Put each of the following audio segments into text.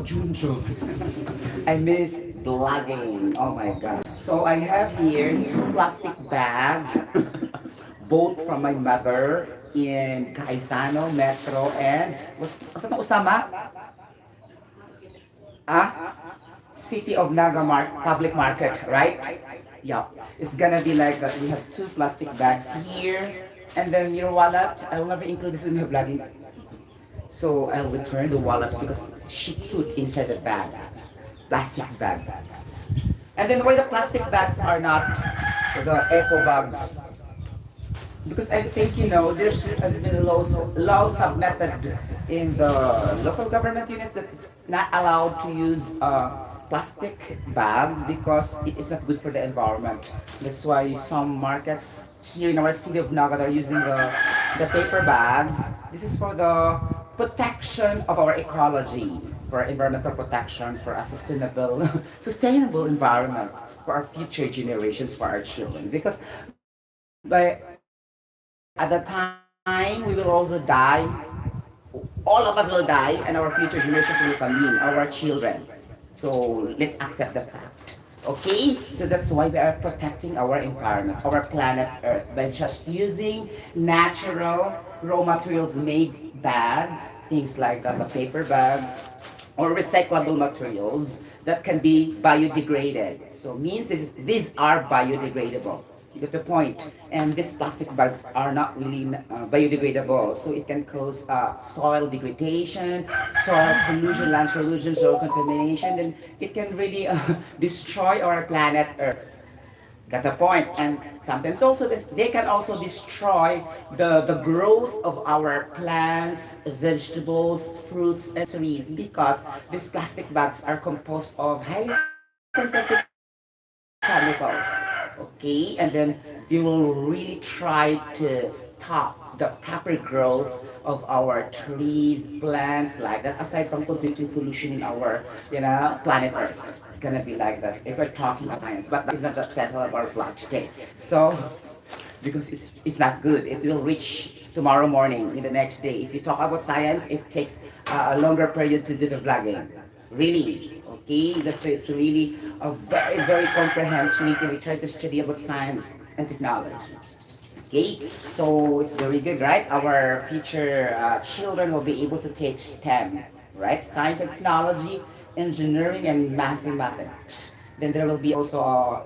Junjun. I miss vlogging. Oh my god. So I have here two plastic bags, both from my mother in Kaisano Metro and what's that Usama? Ah? City of Public Market, right? Yeah. It's gonna be like that. We have two plastic bags here. And then your wallet, I will never include this in my vlogging. So I'll return the wallet because she put inside the bag, plastic bag. And then why the plastic bags are not the eco bags? Because I think there has been law submitted in the local government units that it's not allowed to use plastic bags because it is not good for the environment. That's why some markets here in our city of Naga are using the paper bags. This is for the protection of our ecology, for environmental protection, for a sustainable environment for our future generations, for our children. Because by at the time we will also die, all of us will die, and our future generations will come in, our children. So let's accept the fact. Okay? So that's why we are protecting our environment, our planet Earth, by just using natural raw materials made bags, things like that, the paper bags, or recyclable materials that can be biodegraded. So means these are biodegradable. You get the point. And these plastic bags are not really biodegradable, so it can cause soil degradation, soil pollution, land pollution, soil contamination, and it can really destroy our planet Earth. Got the point? And sometimes also they can also destroy the growth of our plants, vegetables, fruits, and trees because these plastic bags are composed of highly synthetic chemicals. Okay, and then they will really try to stop the proper growth of our trees, plants, like that. Aside from contributing pollution in our, planet Earth, it's gonna be like this if we're talking about science. But that is not the title of our vlog today. So, because it's not good, it will reach tomorrow morning in the next day. If you talk about science, it takes a longer period to do the vlogging. Really. Okay, that's it's really a very, very comprehensive if we try to study about science and technology. Okay, so it's very good, right? Our future children will be able to take STEM, right? Science and technology, engineering, and mathematics. Then there will be also,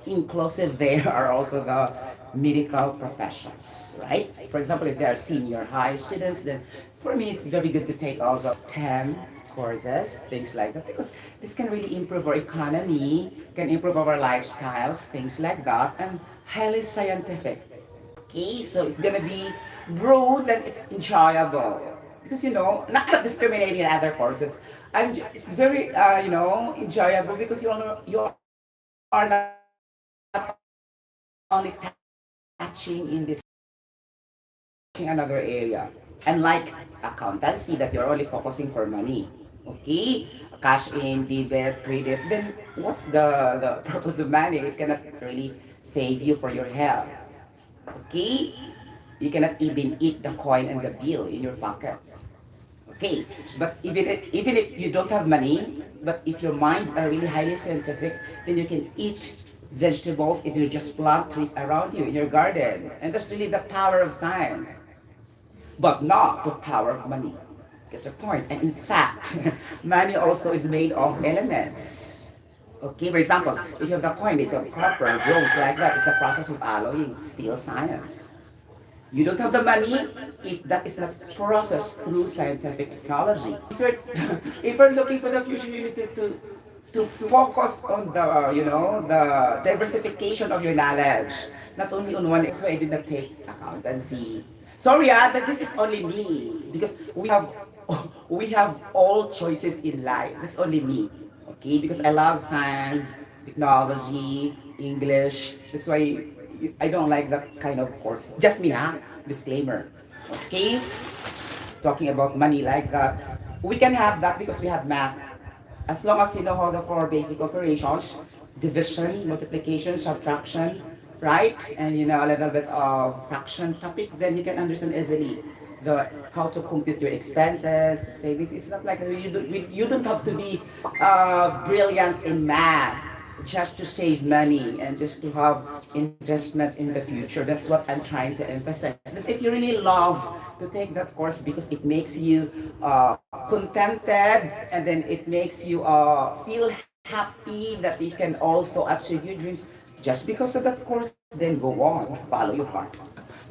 inclusive there are also the medical professions, right? For example, if they are senior high students, then for me it's very good to take also STEM courses, things like that, because this can really improve our economy, can improve our lifestyles, things like that, and highly scientific. Okay, so it's gonna be broad and it's enjoyable. Because not discriminating in other courses. It's very enjoyable because you are not only touching in this another area. Unlike accountancy that you're only focusing for money. Okay? Cash in, debit, credit, then what's the purpose of money? It cannot really save you for your health. Okay? You cannot even eat the coin and the bill in your pocket. Okay, but even if you don't have money, but if your minds are really highly scientific, then you can eat vegetables if you just plant trees around you in your garden. And that's really the power of science, but not the power of money. Get the point? And in fact, money also is made of elements. Okay, for example, if you have the coin, it's of copper, bronze, like that. It's the process of alloying, still science. You don't have the money if that is not processed through scientific technology. If you're looking for the future, you need to focus on the diversification of your knowledge, not only on one. So I did not take accountancy. Sorry, that this is only me because we have all choices in life. That's only me. Okay, because I love science, technology, English. That's why I don't like that kind of course. Just me, huh? Disclaimer. Okay? Talking about money like that. We can have that because we have math. As long as you know how the four basic operations, division, multiplication, subtraction, right? And a little bit of fraction topic, then you can understand easily the how to compute your expenses, savings. It's not like that. You don't have to be brilliant in math just to save money and just to have investment in the future. That's what I'm trying to emphasize. That if you really love to take that course because it makes you contented, and then it makes you feel happy that you can also achieve your dreams just because of that course, then go on, follow your heart.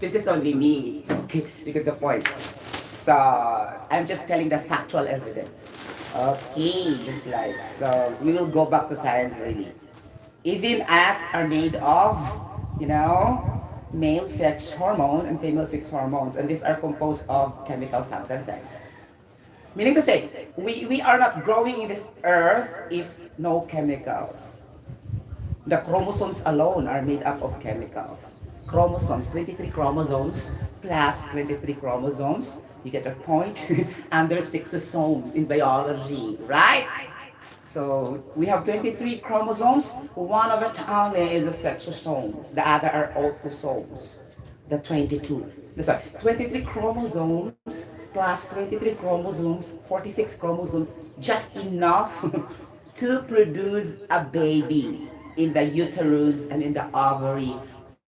This is only me. Okay, you get the point. So I'm just telling the factual evidence. Okay, just like so, we will go back to science really. Even us are made of, you know, male sex hormone and female sex hormones, and these are composed of chemical substances. Meaning to say, we are not growing in this earth if no chemicals. The chromosomes alone are made up of chemicals. Chromosomes, 23 chromosomes plus 23 chromosomes. You get a point? And there's sexosomes in biology, right? So we have 23 chromosomes. One of it only is the sexosomes. The other are autosomes. The 22. Sorry, 23 chromosomes plus 23 chromosomes, 46 chromosomes, just enough to produce a baby in the uterus and in the ovary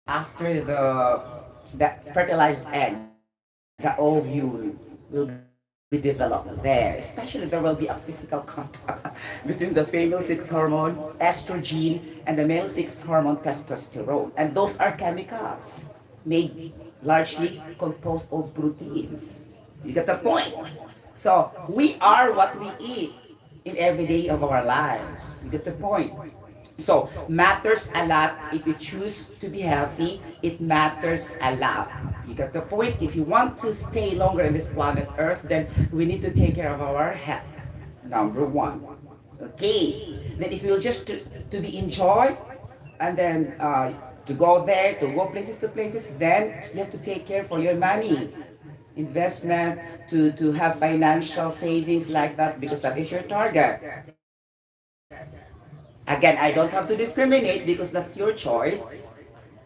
after the fertilized egg, the ovule, will be developed there. Especially there will be a physical contact between the female sex hormone, estrogen, and the male sex hormone, testosterone. And those are chemicals made largely composed of proteins. You get the point? So we are what we eat in every day of our lives. You get the point? So matters a lot. If you choose to be healthy, it matters a lot. You got the point? If you want to stay longer in this planet Earth, then we need to take care of our health. Number one. Okay. Then if you just to be enjoy, and then to go there, to go places to places, then you have to take care for your money. Investment, to have financial savings like that, because that is your target. Again, I don't have to discriminate because that's your choice.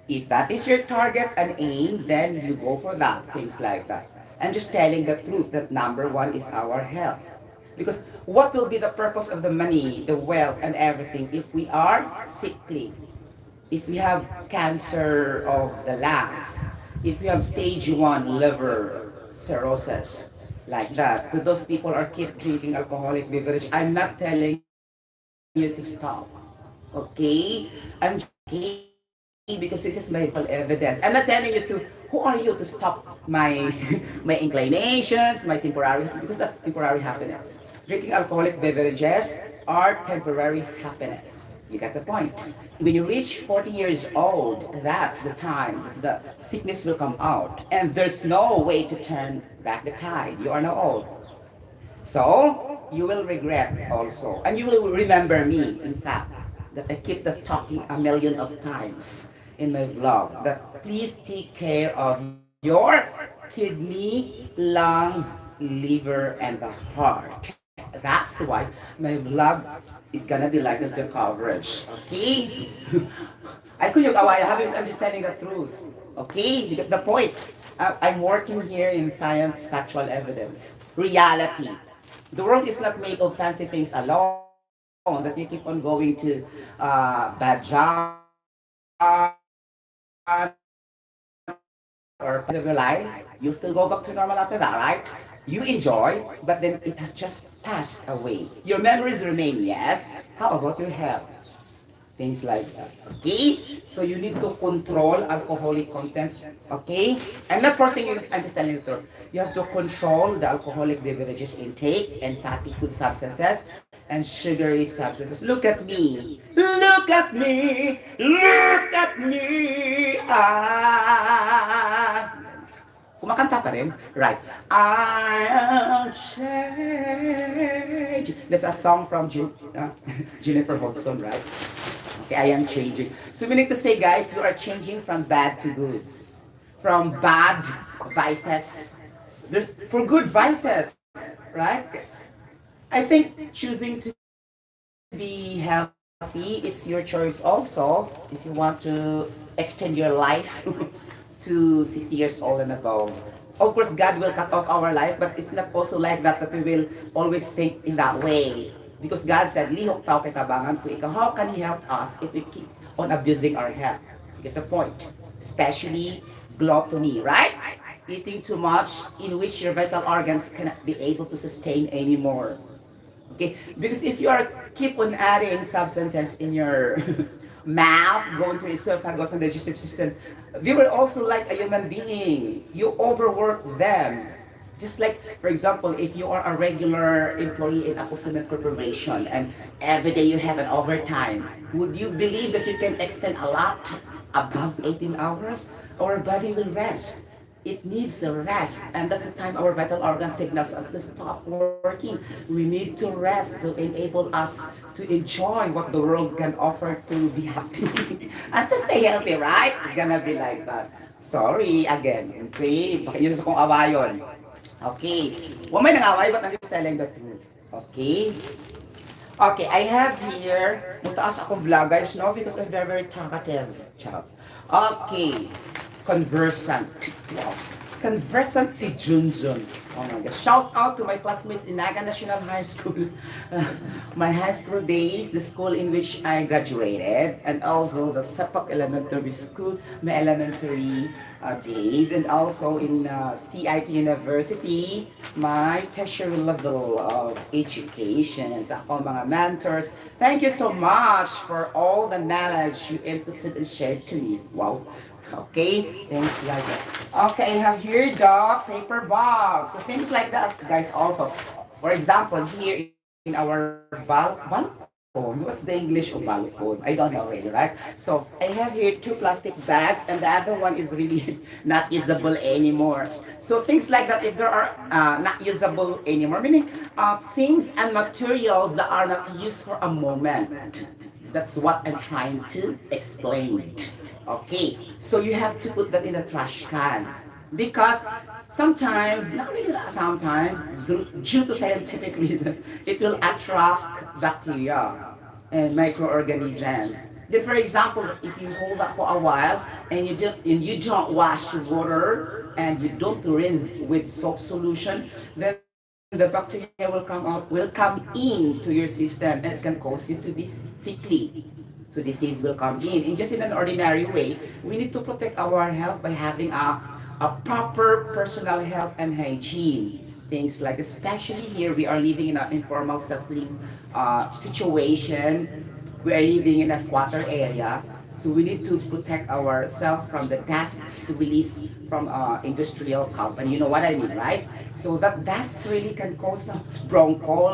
If that is your target and aim, then you go for that, things like that. I'm just telling the truth that number one is our health. Because what will be the purpose of the money, the wealth, and everything if we are sickly? If we have cancer of the lungs, if we have stage 1 liver cirrhosis, like that, to those people are keep drinking alcoholic beverage, I'm not telling you to stop. Okay? I'm joking because this is my medical evidence. I'm not telling you to, who are you to stop my my inclinations, my temporary, because that's temporary happiness. Drinking alcoholic beverages are temporary happiness. You get the point. When you reach 40 years old, that's the time the sickness will come out. And there's no way to turn back the tide. You are now old. So, you will regret also. And you will remember me, in fact, that I keep the talking a million of times in my vlog. That please take care of your kidney, lungs, liver, and the heart. That's why my vlog is gonna be like the coverage. Okay? I couldn't away habits, I'm just telling the truth. Okay? You get the point. I'm working here in science, factual evidence, reality. The world is not made of fancy things alone, that you keep on going to bad job or of your life. You still go back to normal after that, right? You enjoy, but then it has just passed away. Your memories remain, yes. How about your health? Things like that. Okay? So you need to control alcoholic contents. Okay? I'm not forcing you, I'm just telling you the truth. You have to control the alcoholic beverages intake and fatty food substances and sugary substances. Look at me. Look at me. Look at me. Kumakanta pa rin? Right. I'll change. That's a song from Jennifer Hudson, right? Okay, I am changing. So we need to say, guys, you are changing from bad to good. From bad vices for good vices, right? I think choosing to be healthy, it's your choice also. If you want to extend your life to 60 years old and above, Of course, God will cut off our life, but it's not also like that that we will always think in that way. Because God said, lihok tao kay tabangan ko ikaw. How can He help us if we keep on abusing our health? You get the point. Especially gluttony, right? Eating too much in which your vital organs cannot be able to sustain anymore. Okay, because if you are keep on adding substances in your mouth, going to esophagus and digestive system, they were also like a human being. You overwork them. Just like, for example, if you are a regular employee in a cement corporation and every day you have an overtime, would you believe that you can extend a lot above 18 hours? Our body will rest. It needs a rest, and that's the time our vital organ signals us to stop working. We need to rest to enable us to enjoy what the world can offer to be happy and to stay healthy, right? It's gonna be like that. Sorry again. Okay, baka yun sa kong awayon. Okay. Huwag may nang-away, but I'm just telling the truth. Okay? Okay, I have here, mataas akong vloggers, no? Because I'm very, very talkative. Ciao. Okay. Conversant. Wow. Conversant si Junjun. Oh my God. Shout out to my classmates in Naga National High School. My high school days, the school in which I graduated, and also the Sepak Elementary School, my elementary days, and also in CIT University, my tertiary level of education. Sa akong mga mentors, thank you so much for all the knowledge you inputted and shared to me. Wow. Okay, thanks guys. Okay, I have here the paper box. So things like that, guys. Also, for example, here in our balcony. What's the English of balcony? I don't know really, right? So I have here two plastic bags, and the other one is really not usable anymore. So things like that, if there are not usable anymore, meaning things and materials that are not used for a moment. That's what I'm trying to explain. Okay, so you have to put that in a trash can because sometimes, not really sometimes, due to scientific reasons, it will attract bacteria and microorganisms. Then, for example, if you hold that for a while and you don't wash water and you don't rinse with soap solution, then the bacteria will come into your system and it can cause you to be sickly. So disease will come in. And just in an ordinary way, we need to protect our health by having a proper personal health and hygiene. Things like, especially here, we are living in an informal settling situation. We are living in a squatter area. So we need to protect ourselves from the dusts released from industrial company. You know what I mean, right? So that dust really can cause bronchitis.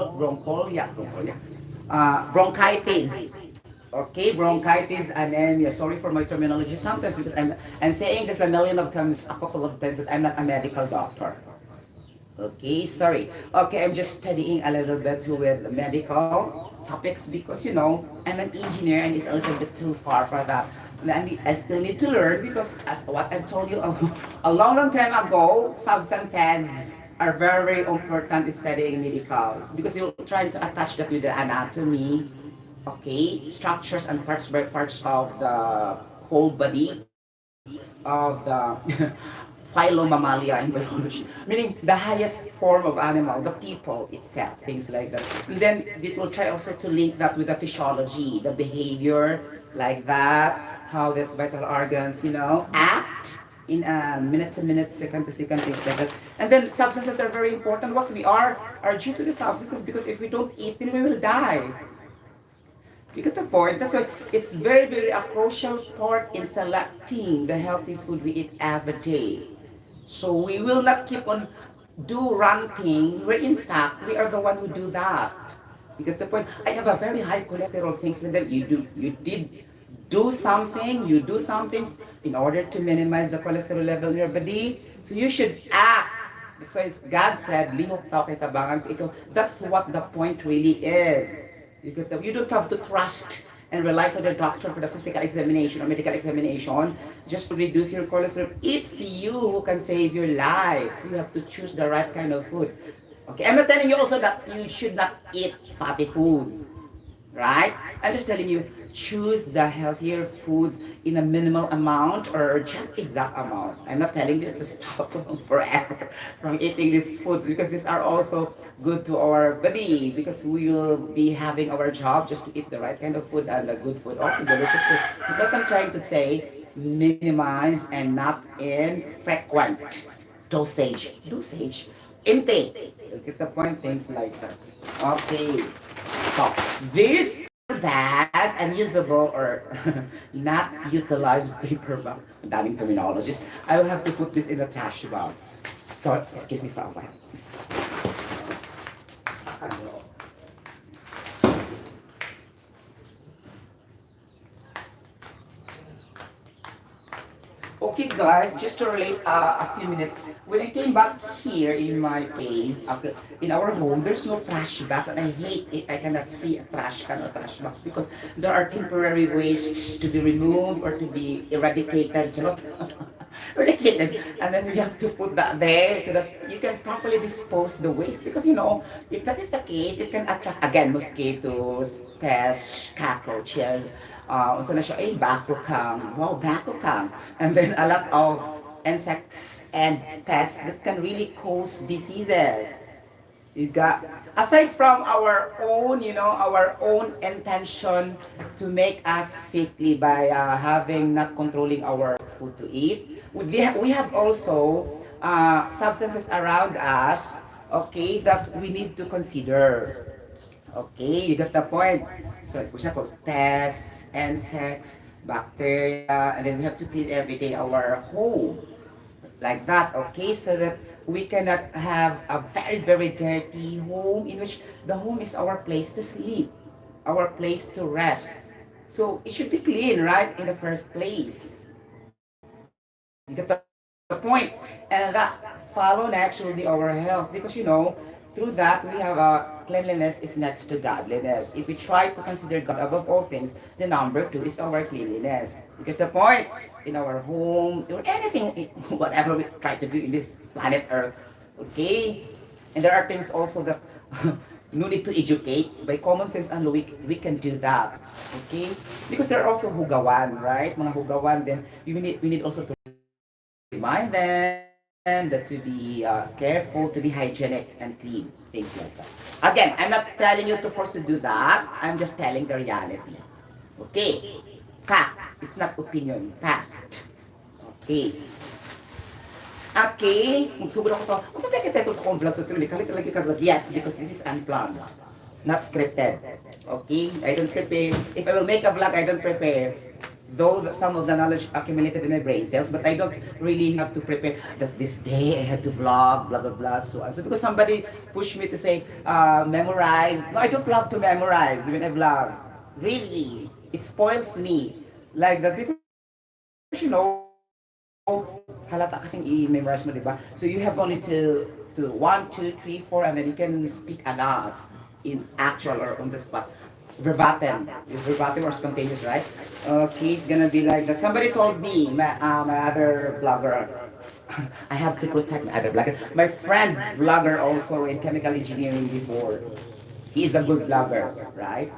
Okay, bronchitis, anemia. Sorry for my terminology sometimes because I'm saying this a million of times, a couple of times that I'm not a medical doctor. Okay, sorry. Okay, I'm just studying a little bit with medical topics because I'm an engineer and it's a little bit too far for that. And I still need to learn because as what I've told you a long, long time ago, substances are very, very important in studying medical because they're trying to attach that with the anatomy, okay, structures and parts by parts of the whole body of the phylomammalia in biology, meaning the highest form of animal, the people itself, things like that. And then it will try also to link that with the physiology, the behavior, like that, how these vital organs, act in a minute to minute, second to second, things like that. And then substances are very important. What we are due to the substances because if we don't eat, then we will die. You get the point? That's why it's very, very a crucial part in selecting the healthy food we eat every day. So we will not keep on do ranting, where in fact we are the one who do that. You get the point? I have a very high cholesterol things and then you did you do something in order to minimize the cholesterol level in your body. So you should act. That's why God said, lihok tao kay tabangan ko ikaw. That's what the point really is. You don't have to trust and rely for the doctor for the physical examination or medical examination just to reduce your cholesterol. It's you who can save your life. So you have to choose the right kind of food. Okay, I'm not telling you also that you should not eat fatty foods, right? I'm just telling you, choose the healthier foods in a minimal amount or just exact amount. I'm not telling you to stop forever from eating these foods because these are also good to our body because we will be having our job just to eat the right kind of food and the good food, also delicious food. But what I'm trying to say, minimize and not infrequent dosage, intake. You get the point, things like that. Okay, so this bag, unusable or not utilized paper bag, ang daming terminologies, I will have to put this in the trash box. So, excuse me for a while. Okay guys, just to relate a few minutes, when I came back here in my place, okay, in our home, there's no trash bags and I hate it. I cannot see a trash can or trash box because there are temporary wastes to be removed or to be eradicated. Charot. Eradicated. And then we have to put that there so that you can properly dispose the waste because if that is the case, it can attract again mosquitoes, pests, cockroaches, unsa na siya, bako kang. Wow, bako kang. And then a lot of insects and pests that can really cause diseases. You got, aside from our own, our own intention to make us sickly by having not controlling our food to eat, we have also substances around us, okay, that we need to consider. Okay, you got the point. So, for example, pests, insects, bacteria, and then we have to clean every day our home like that, okay? So that we cannot have a very, very dirty home in which the home is our place to sleep, our place to rest. So it should be clean, right, in the first place. You get the point. And that follow next will be our health because through that we have cleanliness is next to godliness. If we try to consider God above all things, the number two is our cleanliness. You get the point? In our home, or anything, whatever we try to do in this planet Earth. Okay? And there are things also that no need to educate. By common sense and we can do that. Okay? Because there are also hugawan, right? Mga hugawan, then we need also to remind them that to be careful, to be hygienic and clean, things like that. Again, I'm not telling you to force to do that. I'm just telling the reality. Okay? Fact. It's not opinion. Fact. Okay. Okay. Magsugod ako sabi kita ito sa akong vlog. So, kalit lagi ka vlog. Yes, because this is unplanned. Not scripted. Okay? I don't prepare. If I will make a vlog, I don't prepare. Though some of the knowledge accumulated in my brain cells, but I don't really have to prepare that this day I have to vlog, blah, blah, blah, so on. So because somebody pushed me to say, memorize. No, I don't love to memorize when I vlog. Really. It spoils me. Like that because, halata kasing i-memorize mo, diba? So you have only to 1, 2, 3, 4, and then you can speak a lot in actual or on the spot. Verbatim. Verbatim or spontaneous, right? Okay, it's gonna be like that. Somebody told me, my other vlogger, I have to protect my other vlogger. My friend vlogger also in chemical engineering before. He's a good vlogger, right?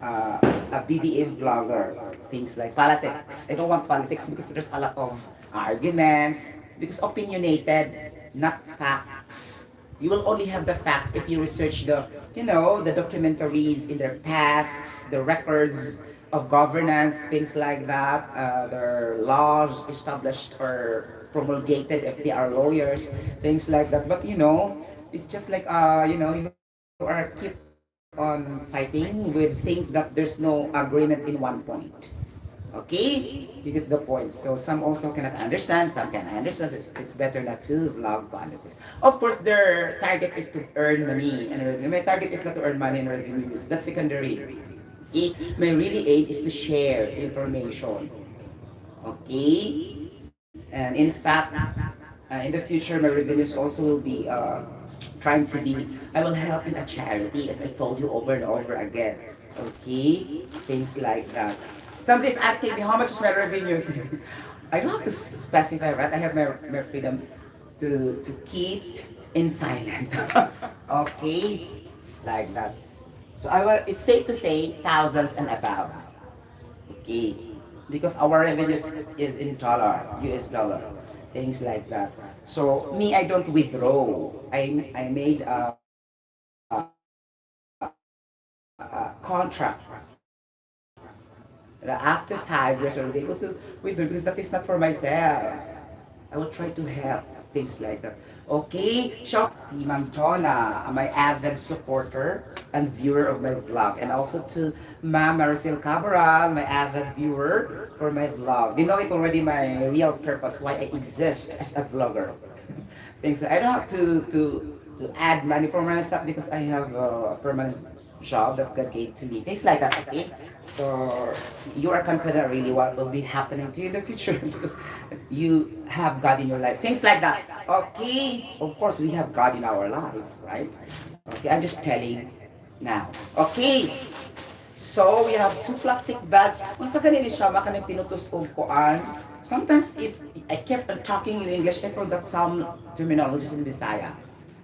A BBA vlogger, things like politics. I don't want politics because there's a lot of arguments, because opinionated, not facts. You will only have the facts if you research the documentaries in their pasts, the records of governance, things like that, their laws established or promulgated if they are lawyers, things like that. But it's just like you are keep on fighting with things that there's no agreement in one point. Okay? You get the point. So some also cannot understand, some can understand. It's better not to vlog politics. Of course, their target is to earn money and revenue. My target is not to earn money and revenues. That's secondary. Okay? My really aim is to share information. Okay? And in fact, in the future, my revenues also will be trying to be, I will help in a charity, as I told you over and over again. Okay? Things like that. Somebody's asking me how much is my revenues. I don't have to specify, right? I have my freedom to keep in silent. Okay? Like that. So it's safe to say thousands and above. Okay. Because our revenue is in dollar, US dollar, things like that. So me, I don't withdraw. I made a contract that after 5 years I'll be able to withdraw because that is not for myself. I will try to help things like that. Okay, shout si Ma'am Donna, my avid supporter and viewer of my vlog, and also to Ma'am Maricel Cabral, my avid viewer for my vlog. They know it already my real purpose, why I exist as a vlogger. Things I don't have to add money for myself because I have a permanent job that God gave to me. Things like that, okay? So you are confident really what will be happening to you in the future because you have God in your life. Things like that. Okay? Of course, we have God in our lives, right? Okay, I'm just telling now. Okay. So we have two plastic bags. Kung sa kanini siya, makaning pinutos og kuan. Sometimes if I kept on talking in English, I forgot some terminologies in Bisaya.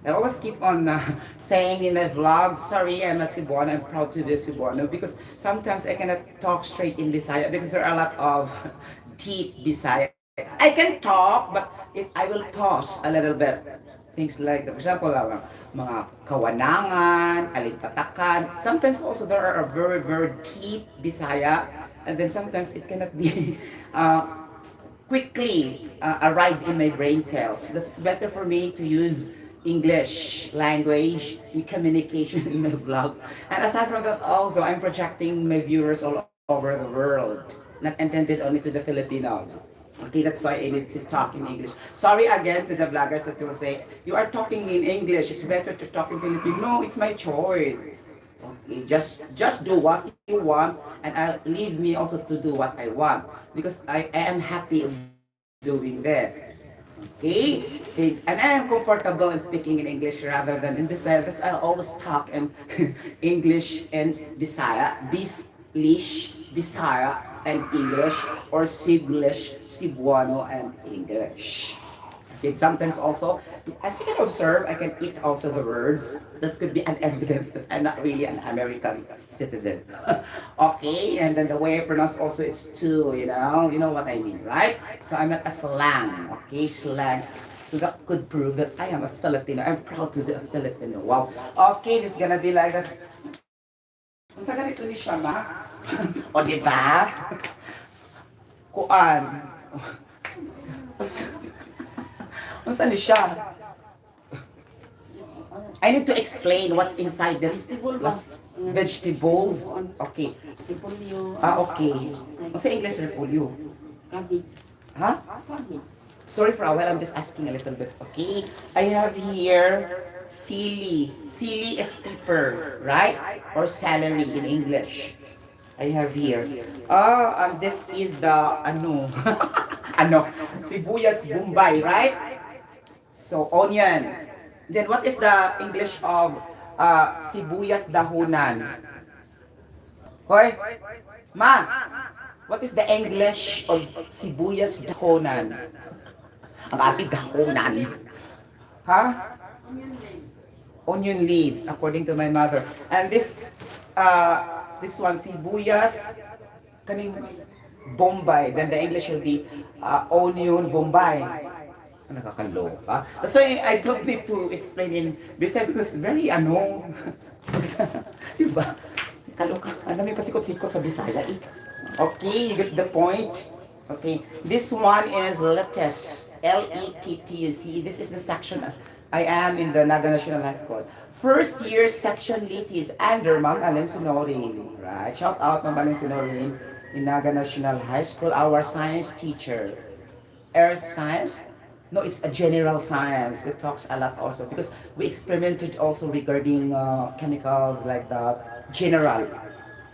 I always keep on saying in my vlogs, sorry, I'm a Cebuano, I'm proud to be a Cebuano, because sometimes I cannot talk straight in Bisaya because there are a lot of deep Bisaya. I can talk, but I will pause a little bit. Things like, for example, mga kawanangan, alintatakan. Sometimes also there are a very, very deep Bisaya, and then sometimes it cannot be quickly arrive in my brain cells. That's better for me to use English language in communication in my vlog. And aside from that, also I'm projecting my viewers all over the world, not intended only to the Filipinos. Okay, that's why I need to talk in English. Sorry again to the vloggers that will say, you are talking in English, it's better to talk in Filipino. No, it's my choice. Okay, just do what you want, and leave me also to do what I want because I am happy of doing this. Okay, thanks. And I am comfortable in speaking in English rather than in Bisaya because I always talk in English and Bisaya, Bislish, Bisaya, and English, or Siblish, Cebuano, and English. Okay, sometimes also, as you can observe, I can eat also the words. That could be an evidence that I'm not really an American citizen. Okay, and then the way I pronounce also is too, you know what I mean, right? So I'm not a slang, okay, slang. So that could prove that I am a Filipino. I'm proud to be a Filipino. Wow. Okay, this is gonna be like that. Kung sa ganito ni siya, ma? O, diba? Kuan. Kung ni siya? I need to explain what's inside this vegetables. Okay. Okay. What's the English repolyo? Cabbage. Huh? Cabbage. Sorry for a while, I'm just asking a little bit. Okay. I have here sili. Sili is pepper, right? Or celery in English. I have here. This is the ano, sibuyas bombay, right? So onion. Then what is the English of sibuyas dahunan? Hoy, ma, what is the English of sibuyas dahunan? Ang ating dahunan. Ha? Onion leaves. Onion leaves, according to my mother. And this one, sibuyas, kaning bombay. Then the English will be onion bombay. Nakakaloka. That's why I don't need to explain in Bisaya because very diba? Kaloka. Ano may pasikot-sikot sa Bisaya eh. Okay, you get the point? Okay, this one is lettuce. Lettuce. This is the section I am in the Naga National High School. First year section lettuce under Ma'am Alen Sonorin. Right? Shout out Ma'am Alen Sonorin in Naga National High School, our science teacher. Earth science? No, it's a general science. It talks a lot also because we experimented also regarding chemicals like that. General.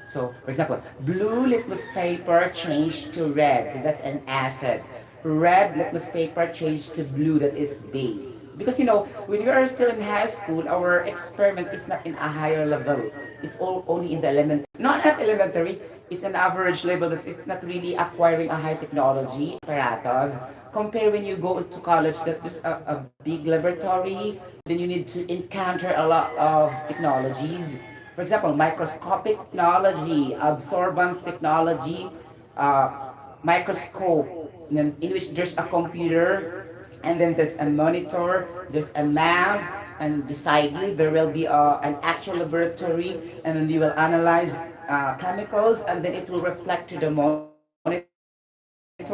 So, for example, blue litmus paper changed to red. So that's an acid. Red litmus paper changed to blue. That is base. Because when we are still in high school, our experiment is not in a higher level. It's all only in the elementary. Not at elementary. It's an average level that it's not really acquiring a high technology apparatus. Compare when you go to college that there's a big laboratory, then you need to encounter a lot of technologies. For example, microscopic technology, absorbance technology, microscope in which there's a computer, and then there's a monitor, there's a mouse, and beside you there will be an actual laboratory, and then you will analyze chemicals, and then it will reflect to the monitor, and then it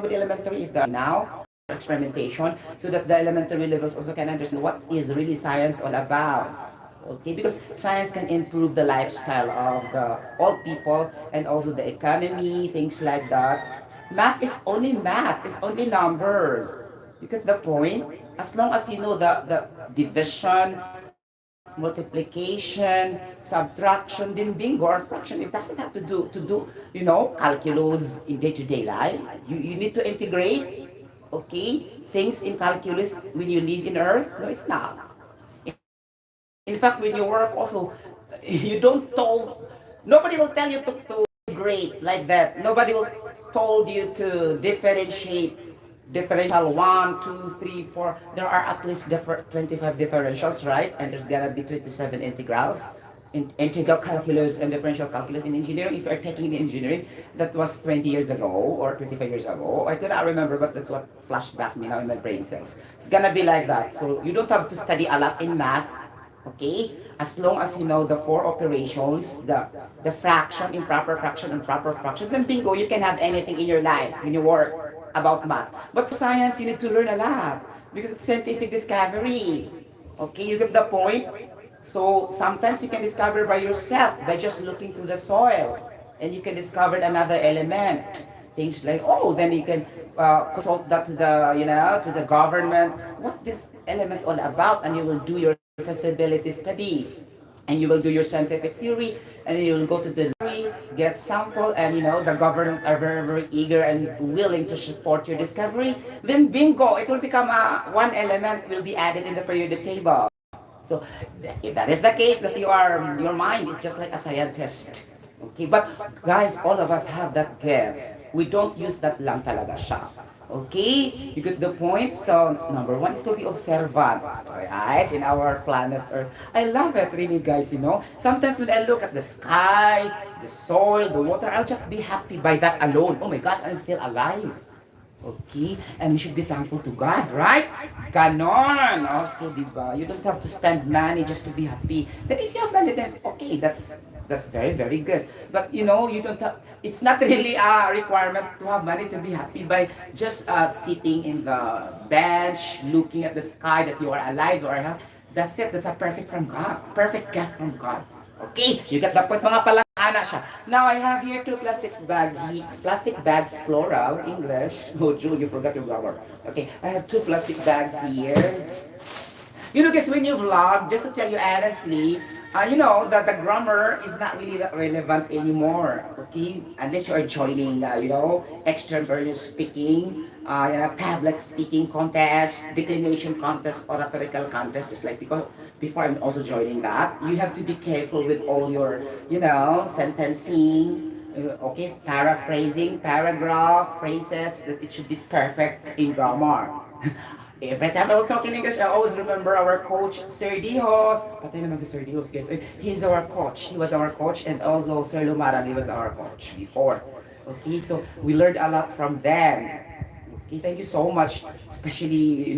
will be elementary if the now experimentation, so that the elementary levels also can understand what is really science all about. Okay, because science can improve the lifestyle of the all people and also the economy, things like that. Math is only math, it's only numbers. You get the point? As long as you know the division, multiplication, subtraction, then bingo or fraction. It doesn't have to do calculus in day-to-day life. You need to integrate, okay, things in calculus when you live in Earth. No, it's not. In fact, when you work also, you don't told, nobody will tell you to integrate like that. Nobody will told you to differentiate differential one, 2, 3, 4. There are at least 25 differentials, right? And there's gonna be 27 integrals. Integral calculus and differential calculus in engineering. If you're taking the engineering, that was 20 years ago or 25 years ago. I cannot remember, but that's what flashed back me now in my brain cells. It's gonna be like that. So you don't have to study a lot in math, okay? As long as you know the four operations, the fraction, improper fraction, and proper fraction, then bingo, you can have anything in your life when you work about math. But for science, you need to learn a lot because it's scientific discovery. Okay, you get the point? So sometimes you can discover by yourself by just looking through the soil, and you can discover another element. Things like, oh, then you can consult that to the government. What this element all about, and you will do your feasibility study, and you will do your scientific theory, and then you will go to the library, get sample, and the government are very, very eager and willing to support your discovery. Then bingo, it will become one element will be added in the periodic table. So if that is the case, that your mind is just like a scientist. Okay, but guys, all of us have that gifts. We don't use that lang talaga siya. Okay, you get the point. So number one is to be observant, right? In our planet Earth, I love it really, guys. Sometimes when I look at the sky, the soil, the water, I'll just be happy by that alone. Oh my gosh, I'm still alive. Okay? And we should be thankful to God, right? Ganon. Okay, diba? You don't have to spend money just to be happy. Then if you have money, then okay, that's very, very good. But you don't have, it's not really a requirement to have money to be happy by just sitting in the bench, looking at the sky that you are alive or healthy. That's it. That's a perfect from God. Perfect gift from God. Okay, you get the point mga palangana siya. Now I have here two plastic bags plural, English. Oh, June, you forgot your grammar. Okay, I have two plastic bags here. Guys, when you vlog, just to tell you honestly, that the grammar is not really that relevant anymore. Okay, unless you are joining, external speaking, public speaking contest, declination contest, oratorical contest. Just like because before I'm also joining that, you have to be careful with all your, sentencing. Okay, paraphrasing, paragraph, phrases, that it should be perfect in grammar. Every time I will talk in English, I always remember our coach, Sir Dihos. Patay naman si Sir Dihos, guys. He's our coach. He was our coach, and also Sir Lumaran, he was our coach before. Okay, so we learned a lot from them. Okay, thank you so much. Especially,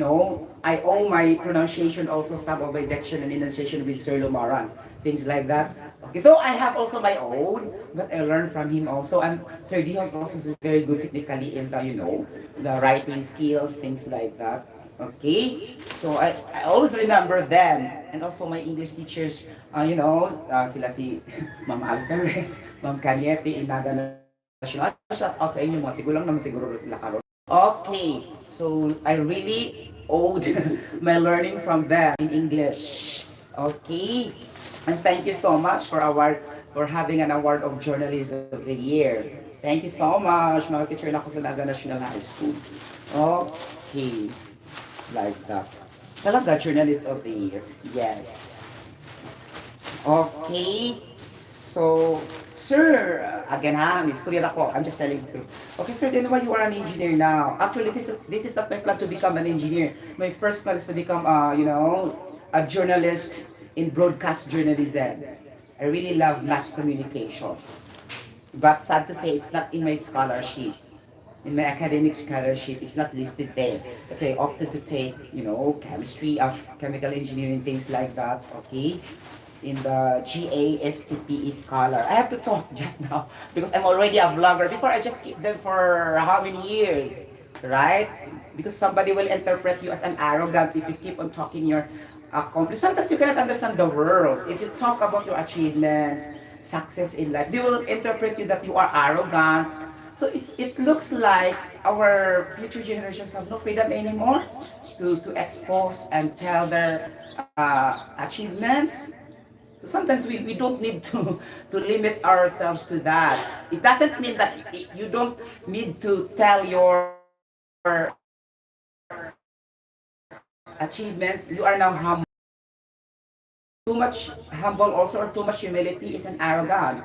I owe my pronunciation also some of my diction and enunciation with Sir Lumaran. Things like that. Okay, though I have also my own, but I learned from him also. And Sir Dihos also is very good technically in the writing skills, things like that. Okay, so I always remember them, and also my English teachers, sila si Ma'am Alferez, Ma'am Caniete, Inaga National. Shout out sa inyo mga tigulang naman siguro sila karon. Okay, so I really owed my learning from them in English. Okay, and thank you so much for having an award of Journalist of the Year. Thank you so much, mga teacher na ako sa Naga National High School. Okay. Like that. Talaga, Journalist of the Year. Yes. Okay. So, sir, again ha, may story ako. I'm just telling you. Okay, sir, then why you are an engineer now? Actually, this is not my plan to become an engineer. My first plan is to become, a journalist in broadcast journalism. I really love mass communication. But sad to say, it's not in my scholarship. In my academic scholarship, it's not listed there. So I opted to take, chemistry, chemical engineering, things like that, okay? In the GASTPE scholar. I have to talk just now because I'm already a vlogger. Before, I just keep them for how many years, right? Because somebody will interpret you as an arrogant if you keep on talking your accomplishments. Sometimes you cannot understand the world. If you talk about your achievements, success in life, they will interpret you that you are arrogant. So it looks like our future generations have no freedom anymore to expose and tell their achievements. So sometimes we don't need to limit ourselves to that. It doesn't mean that you don't need to tell your achievements. You are now humble. Too much humble also or too much humility is an arrogant.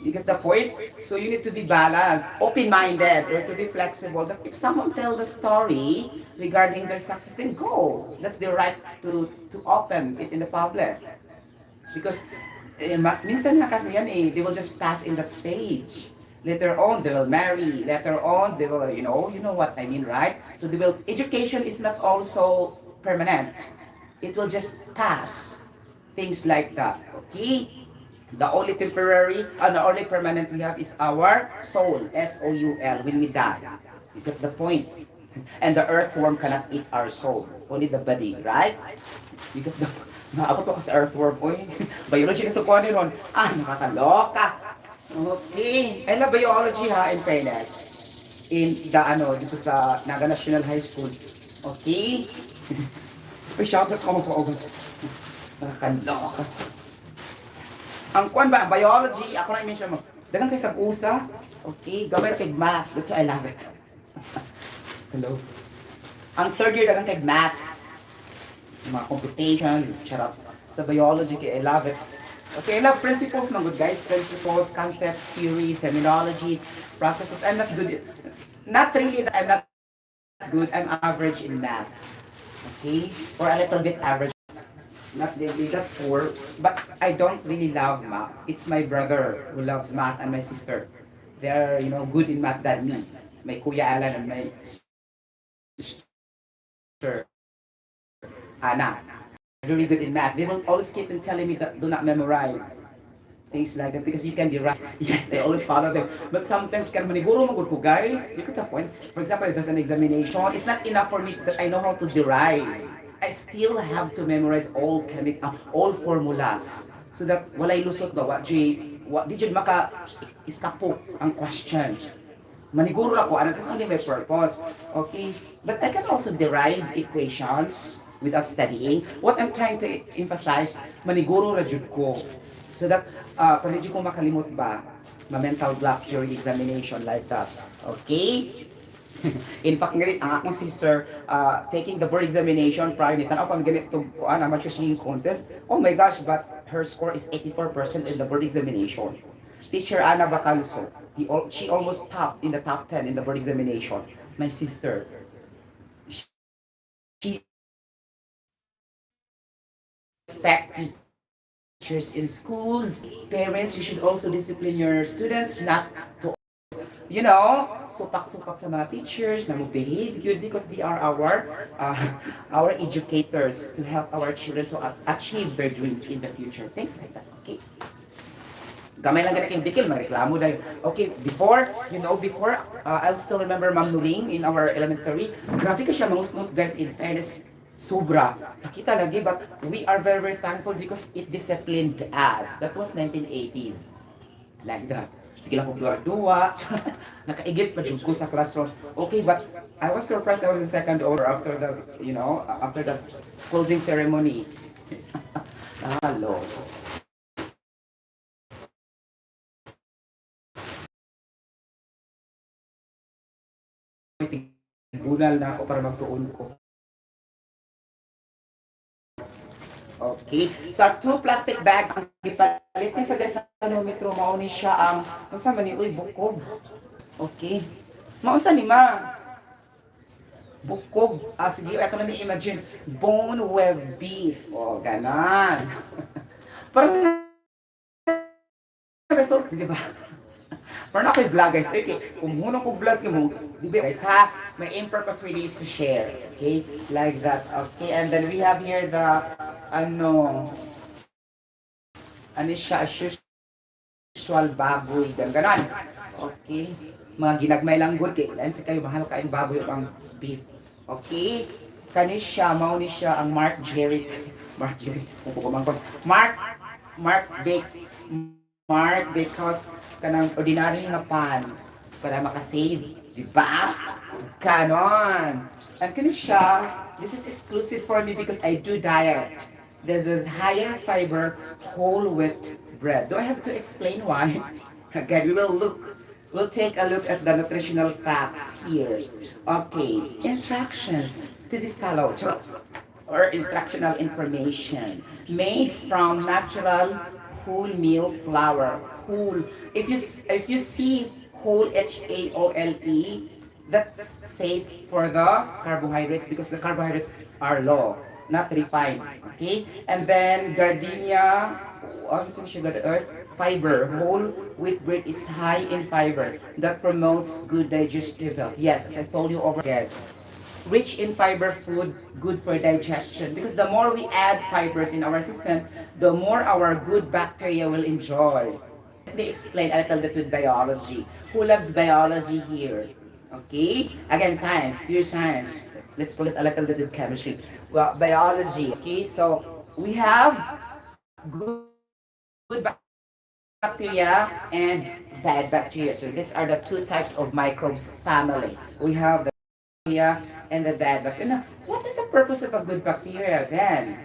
You get the point? So you need to be balanced, open-minded, or to be flexible. That if someone tell the story regarding their success, then go. That's their right to open it in the public. Because minsan na kasi yan they will just pass in that stage. Later on, they will marry. Later on, they will, you know what I mean, right? So education is not also permanent. It will just pass. Things like that, okay? The only temporary, the only permanent we have is our soul, S-O-U-L, when we die. You get the point? And the earthworm cannot eat our soul, only the body, right? You get the Naabot ko sa earthworm, oy. Biology na sa kuha ron. Nakakaloka. Okay. I love biology ha, in fairness. In the, dito sa Naga National High School. Okay? Uy, shout out ko po. Nakakaloka. Ang kuhan ba, biology, ako na i-mention mo. Dagang kay sag-usa. Okay, gamay kay math. That's why I love it. Hello. Ang third year, dagang kay math. Mga computations, charot. Sa biology, I love it. Okay, I love principles, mga good guys. Principles, concepts, theories, terminologies, processes. I'm not good. Not really that I'm not good. I'm average in math. Okay? Or a little bit average. Not really that poor. But I don't really love math. It's my brother who loves math and my sister. They're, good in math than me. My Kuya Alan and my sister Ana. Really good in math. They will always keep on telling me that do not memorize things like that because you can derive. Yes, I always follow them. But sometimes kan maniguro magud ko guys. You get the point. For example, if there's an examination, it's not enough for me that I know how to derive. I still have to memorize all formulas so that walay lusot ba what di jud maka iskapo ang question. Maniguro ako, that's only my purpose. Okay? But I can also derive equations without studying. What I'm trying to emphasize, maniguro ra jud ko. So that, para di ko makalimot ba, ma-mental block during examination like that. Okay? In fact, ngayon, ang akong sister, taking the board examination prior ni tanaw pa ganito ko amateur singing contest. Oh my gosh, but her score is 84% in the board examination. Teacher Ana Bacalso, she almost topped in the top 10 in the board examination. My sister, she respect teachers in schools. Parents, you should also discipline your students not to, supak-supak sa mga teachers na mag-behave good because they are our educators to help our children to achieve their dreams in the future. Things like that, okay? Gamay lang ganit yung dikil, magreklamo dahil. Okay, before, I'll still remember Ma'am Nuring in our elementary. Grabe ka siya manusnot, guys, in fairness, sobra. Sakita lagi, but we are very, very thankful because it disciplined us. That was 1980s. Like that. Sige lang ko duwa. Nakaigit pa ko sa classroom. Okay, but I was surprised I was in second order after after the closing ceremony. Hello. Bunal na ako para magtuon ko. Okay. So, 2 plastic bags ang gipalit ni sa gasanometro. Mauni siya ang, unsa man ni, bukob. Okay. Maunsa ni ma? Bukog. Sige, ito na ni-imagine. Bone with beef. O, ganon. Parang so, di ba? Parang ako'y vlog guys. Okay, kung muna kong vlogs mo, di ba guys ha? My aim purpose really is to share. Okay, like that. Okay, and then we have here the, ano, ano siya, as usual baboy. Ganon. Okay. Mga ginagmay lang good kay lain sa kayo mahal kaing baboy ang beef. Okay? Kani siya, mao ni siya ang Mark Jerick. Mark Jerick. Upo ko man ko. Mark Bake. Mark because kanang ordinary nga pan para makasave, di ba? Kanon. And kani siya, this is exclusive for me because I do diet. This is higher fiber whole wheat bread. Do I have to explain why? Okay, we'll take a look at the nutritional facts here. Okay, instructions to be followed or instructional information made from natural whole meal flour. Whole. If you see whole HAOLE, that's safe for the carbohydrates because the carbohydrates are low, not refined. Okay, and then gardenia, sugar earth fiber. Whole wheat bread is high in fiber that promotes good digestive health. Yes, as I told you over there. Rich in fiber food, good for digestion. Because the more we add fibers in our system, the more our good bacteria will enjoy. Let me explain a little bit with biology. Who loves biology here? Okay? Again, science, pure science. Let's call it a little bit with chemistry. Well, biology. Okay, so we have good bacteria and bad bacteria. So these are the two types of microbes family. We have the bacteria and the bad bacteria. Now, what is the purpose of a good bacteria then?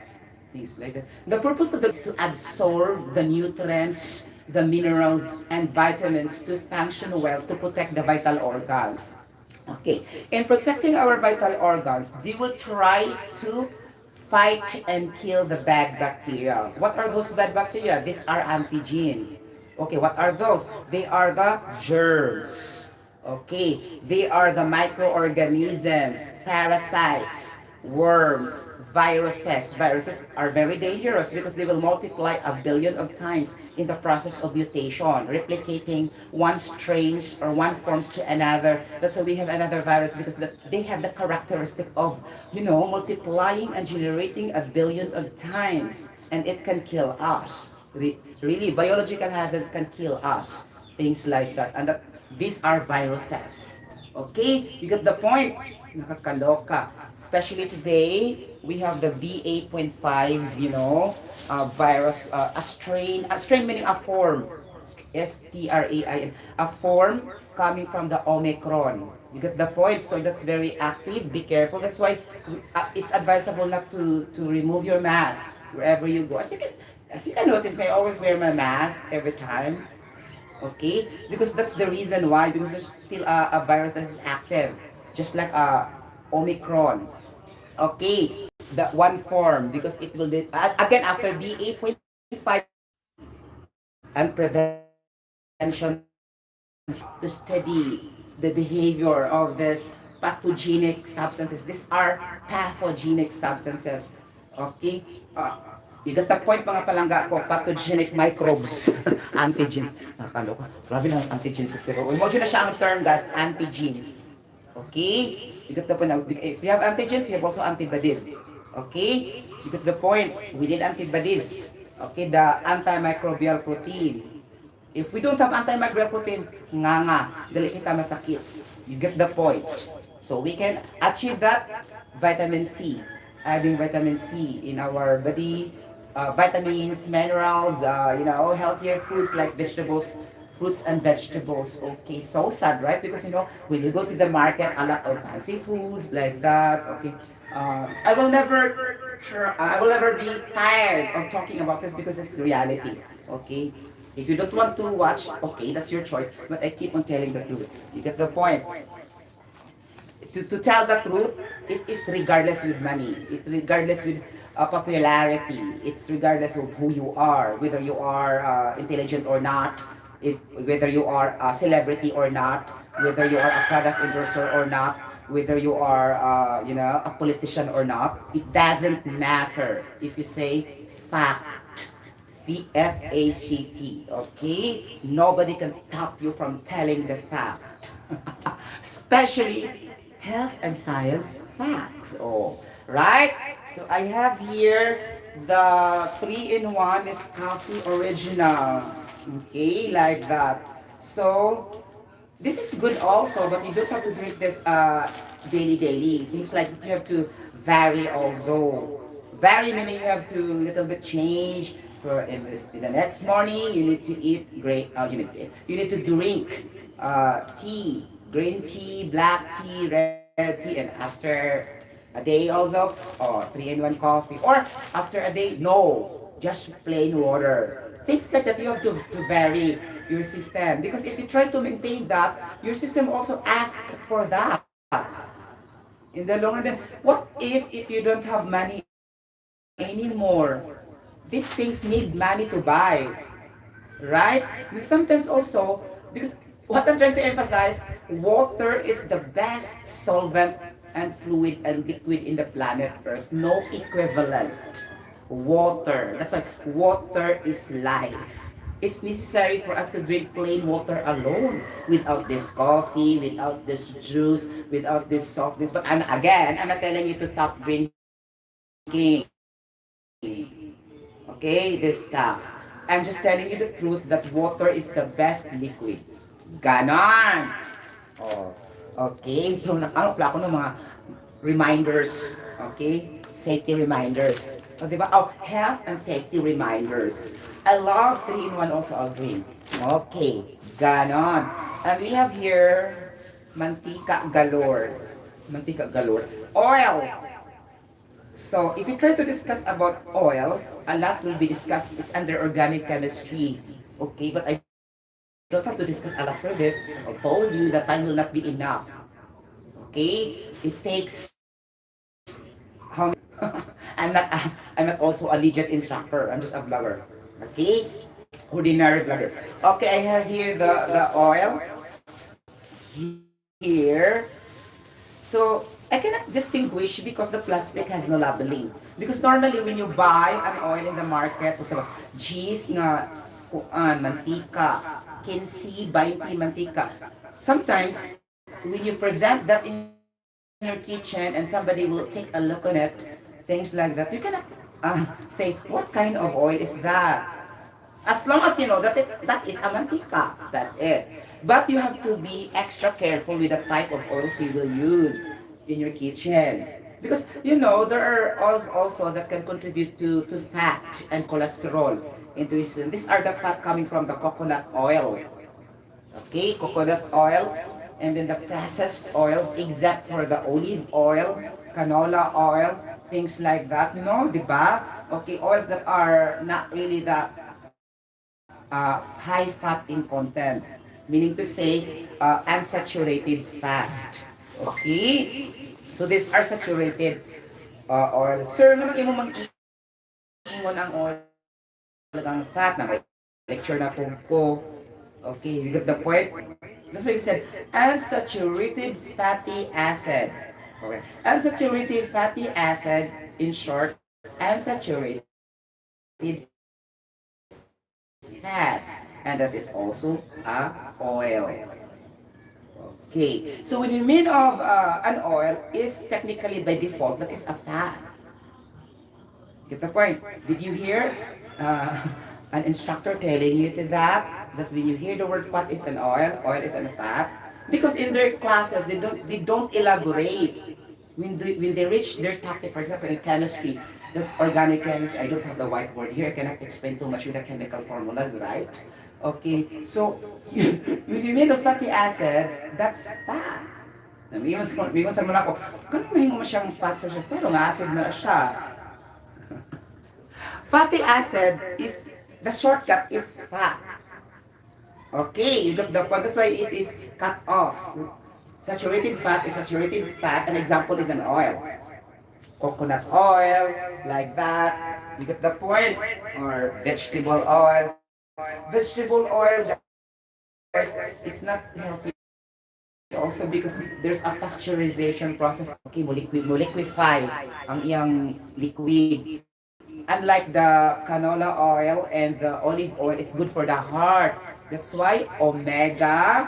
Things like that. The purpose of it is to absorb the nutrients, the minerals, and vitamins to function well to protect the vital organs. Okay, in protecting our vital organs, they will try to fight and kill the bad bacteria. What are those bad bacteria? These are antigens. Okay, what are those? They are the germs. Okay, they are the microorganisms, parasites, worms, viruses. Viruses are very dangerous because they will multiply a billion of times in the process of mutation, replicating one strains or one forms to another. That's why we have another virus because they have the characteristic of, multiplying and generating a billion of times, and it can kill us. Really, biological hazards can kill us. Things like that. And these are viruses. Okay? You get the point? Nakakaloka. Especially today, we have the V8.5, virus, a strain meaning a form, STRAIN, a form coming from the Omicron. You get the point? So that's very active. Be careful. That's why it's advisable not to remove your mask wherever you go. As you can notice, I always wear my mask every time. Okay? Because that's the reason why. Because there's still a virus that is active. Just like Omicron. Okay? That one form. Because it will, again, after BA.5 and prevention to study the behavior of this pathogenic substances. These are pathogenic substances. Okay? You got the point mga palangga ko, pathogenic microbes, antigens. Nakakaloka. Grabe na ang antigens. Pero emoji na siya ang term guys, antigens. Okay? You got the point. If you have antigens, you have also antibodies. Okay? You got the point. We need antibodies. Okay, the antimicrobial protein. If we don't have antimicrobial protein, nga, dali kita masakit. You get the point. So we can achieve that vitamin C. Adding vitamin C in our body, vitamins, minerals, healthier foods like vegetables, fruits and vegetables. Okay, so sad, right? Because when you go to the market, a lot of fancy foods like that. Okay, I will never be tired of talking about this because it's reality. Okay, if you don't want to watch, okay, that's your choice. But I keep on telling the truth. You get the point. To tell the truth, it is regardless with money. It regardless with popularity. It's regardless of who you are, whether you are intelligent or not, whether you are a celebrity or not, whether you are a product endorser or not. whether you are, a politician or not, it doesn't matter if you say fact. Fact, okay? Nobody can stop you from telling the fact. Especially health and science facts. Oh, right? So I have here the 3-in-1 is coffee original. Okay, like that. So this is good also, but you don't have to drink this daily. Things like you have to vary also. Vary meaning you have to little bit change. For in the next morning, you need to eat great. You need to drink tea, green tea, black tea, red tea, and after a day also, or 3-in-1 coffee, or after a day, no, just plain water. Things like that you have to vary your system because if you try to maintain that, your system also asks for that. In the longer run, what if you don't have money anymore? These things need money to buy, right? And sometimes also, because what I'm trying to emphasize, water is the best solvent and fluid and liquid in the planet Earth. No equivalent. Water. That's why water is life. It's necessary for us to drink plain water alone without this coffee, without this juice, without this softness. But I'm not telling you to stop drinking. Okay, these stuffs. I'm just telling you the truth that water is the best liquid. Ganon! Oh, okay. So, ano pala ako ng mga reminders. Okay? Safety reminders. O, diba? Oh, health and safety reminders. I love 3-in-1 also, I'll drink. Okay. Ganon. And we have here, mantika galore. Mantika galore. Oil. So, if you try to discuss about oil, a lot will be discussed. It's under organic chemistry. Okay, but I don't have to discuss a lot for this. As I told you, the time will not be enough. Okay, it takes how many? I'm not also a legit instructor. I'm just a vlogger. Okay, ordinary vlogger. Okay, I have here the oil here. So I cannot distinguish because the plastic has no labeling. Because normally when you buy an oil in the market, for example, cheese nga mantika, kinsi, 20 mantika. Sometimes when you present that in your kitchen and somebody will take a look on it, things like that, you cannot say what kind of oil is that. As long as you know that is a mantika, that's it. But you have to be extra careful with the type of oils you will use in your kitchen. Because there are oils also that can contribute to fat and cholesterol into it. These are the fat coming from the coconut oil. Okay, coconut oil, and then the processed oils, except for the olive oil, canola oil, things like that, di ba? Okay, oils that are not really that high fat in content, meaning to say unsaturated fat. Okay, so these are saturated oil. Sir, naman imo mag-iingon ang oil ang fat na may lecture na ko. Okay, you get the point? That's why we said unsaturated fatty acid. Okay, unsaturated fatty acid, in short, unsaturated fat, and that is also oil. Okay, so when you mean of an oil is technically by default that is a fat. Get the point? Did you hear an instructor telling you to that when you hear the word fat is an oil is an fat? Because in their classes they don't elaborate. When they reach their topic, for example in chemistry, that's organic chemistry. I don't have the whiteboard here. I cannot explain too much with the chemical formulas, right? Okay, so when you mean of fatty acids, that's fat. May sa muna ako, ganun na mo siyang fat siya, pero nga acid na siya. Fatty acid is, the shortcut is fat. Okay, you got the point. That's why it is cut off. Saturated fat is saturated fat. An example is an oil. Coconut oil, like that. You get the point? Or vegetable oil. Vegetable oil, guys, it's not healthy for you. also because there's a pasteurization process. Okay, mo liquefy ang iyang liquid. Unlike the canola oil and the olive oil, it's good for the heart. That's why omega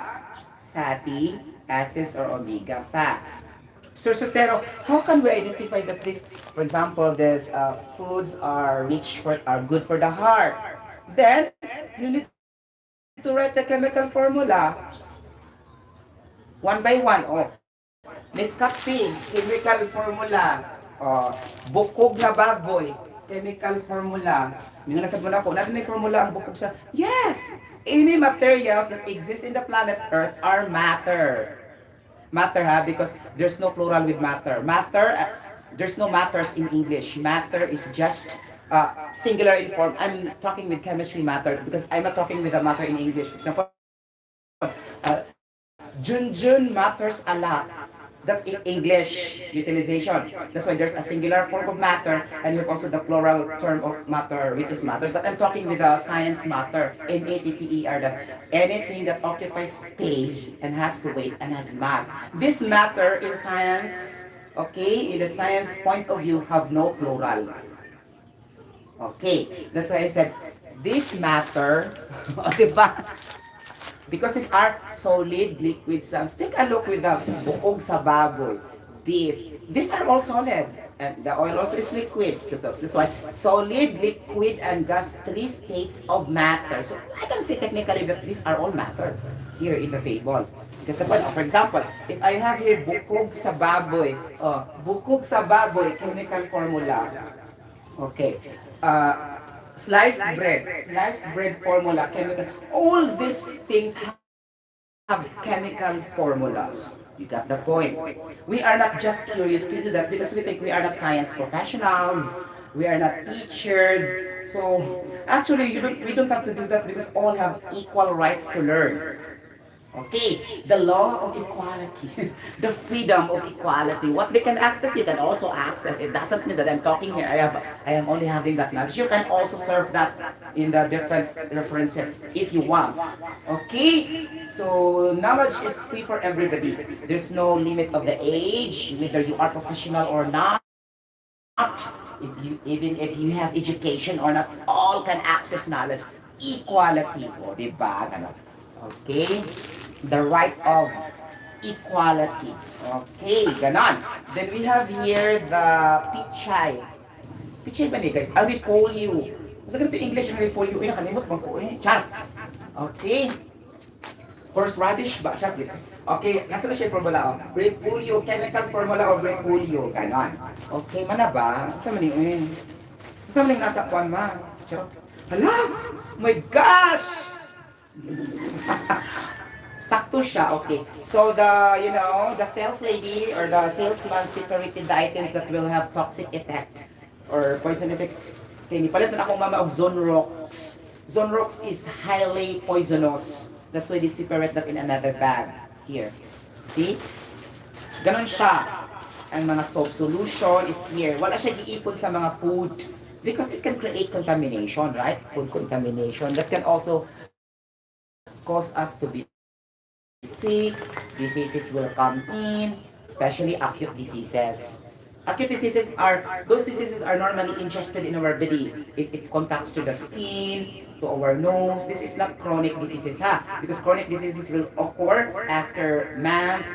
fatty acids or omega fats. So Sotero, how can we identify that this, for example, these foods are good for the heart? Then you need to write the chemical formula one by one. Oh, Nescafe, chemical formula. Oh, bukog na baboy, chemical formula. Mga nasa muna ko, natin na yung formula ang bukog sa, yes! Any materials that exist in the planet Earth are matter. Matter ha, because there's no plural with matter. There's no matters in English. Matter is just singular in form. I'm talking with chemistry matter because I'm not talking with the matter in English. For example, Junjun matters a lot. That's in English utilization. That's why there's a singular form of matter and you have also the plural term of matter, which is matters. But I'm talking with the science matter, M-A-T-T-E-R, that anything that occupies space and has weight and has mass. This matter in science, okay, in the science point of view, have no plural. Okay, that's why I said, this matter, diba? Because these are solid liquid sounds. Take a look with the buog sa baboy, beef. These are all solids. And the oil also is liquid. So that's why solid, liquid, and gas, three states of matter. So I can say technically that these are all matter here in the table. Get the point? For example, if I have here bukog sa baboy, chemical formula. Okay. Sliced bread formula, chemical. All these things have chemical formulas. You got the point. We are not just curious to do that because we think we are not science professionals. We are not teachers. So actually, we don't have to do that because all have equal rights to learn. Okay, the law of equality, the freedom of equality. What they can access, you can also access. It doesn't mean that I'm talking here. I am only having that knowledge. You can also serve that in the different references if you want. Okay, so knowledge is free for everybody. There's no limit of the age, whether you are professional or not. Even if you have education or not, all can access knowledge. Equality, o diba? Ganun. Okay? The right of equality. Okay, ganon. Then we have here the pichay. Pichay ba ni guys? Ang repolyo. Masa ganito yung English ang repolyo? Nakalimot mo ko eh. Char. Okay. Horseradish ba? Char dito. Okay, nasa na siya yung formula? Repolyo, chemical formula of repolyo. Ganon. Okay, mana ba? Sa maning eh. Sa maning nasa kwan ma. Char. Hala! My gosh! Sakto siya, okay. So the sales lady or the salesman separated the items that will have toxic effect or poison effect. Okay, nipalit na akong mama og Zonrox. Zonrox is highly poisonous. That's why they separate that in another bag. Here. See? Ganon siya. Ang mga soap solution, it's here. Wala siya giipon sa mga food because it can create contamination, right? Food contamination. That can also cause us to be sick. Diseases will come in, especially acute diseases. Acute diseases those diseases are normally ingested in our body. It contacts to the skin, to our nose. This is not chronic diseases, ha? Because chronic diseases will occur after months,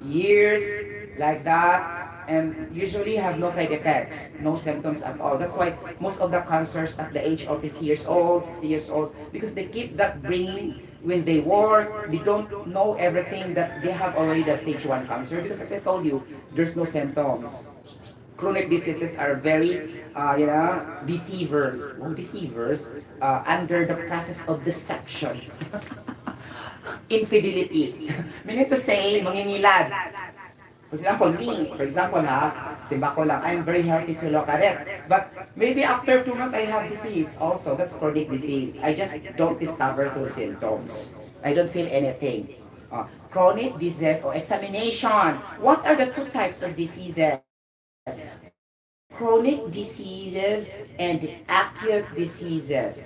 years, like that, and usually have no side effects, no symptoms at all. That's why most of the cancers at the age of 50 years old, 60 years old, because they keep that bringing when they work, they don't know everything that they have already the stage 1 cancer because as I told you, there's no symptoms. Chronic diseases are very, deceivers. Oh, deceivers under the process of deception. Infidelity. Meaning to say, mangingilad. For example ha, simba ko lang, I'm very healthy to look at it. But maybe after 2 months, I have disease also. That's chronic disease. I just don't discover through symptoms. I don't feel anything. Chronic disease or examination. What are the 2 types of diseases? Chronic diseases and acute diseases.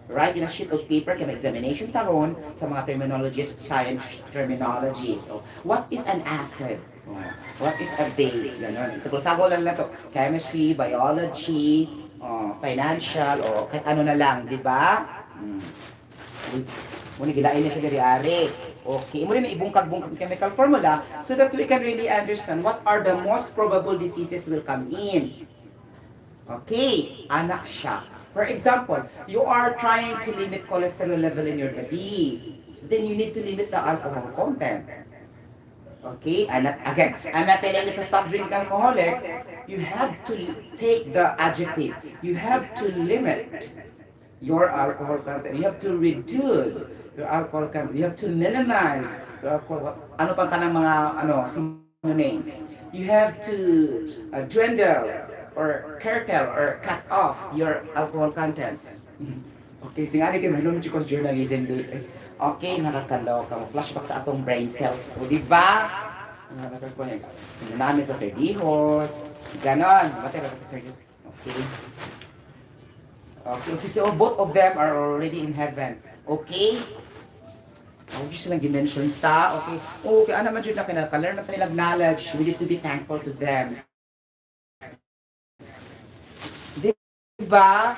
write in a sheet of paper kay examination taron sa mga terminologies, science terminologies. So, what is an acid? Oh, what is a base? Ganon. Sago lang na to. Chemistry, biology, financial, o kahit ano na lang, di ba? Hmm. Muna gilain na siya diri ari. Okay, muna na ibungkag-bungkag chemical formula so that we can really understand what are the most probable diseases will come in. Okay, anak siya. For example, you are trying to limit cholesterol level in your body. Then you need to limit the alcohol content. Okay, again, I'm not telling you to stop drinking alcoholic. You have to take the adjective. You have to limit your alcohol content. You have to reduce your alcohol content. You have to minimize your alcohol. Ano pang tanang mga synonyms? You have to dwindle or curtail or cut off your alcohol content. Okay, singani kayo mahilong chikos journalism days. Okay, nakakaloka. Flashback sa atong brain cells. O, di ba? Nakakaloka. Namin sa sardihos. Ganon. Batay ba sa sardihos? Okay. Okay, so both of them are already in heaven. Okay? Huwag silang dimension sa, okay. Okay, ano man dyan na kinakalar na kanilang knowledge. We need to be thankful to them. Diba?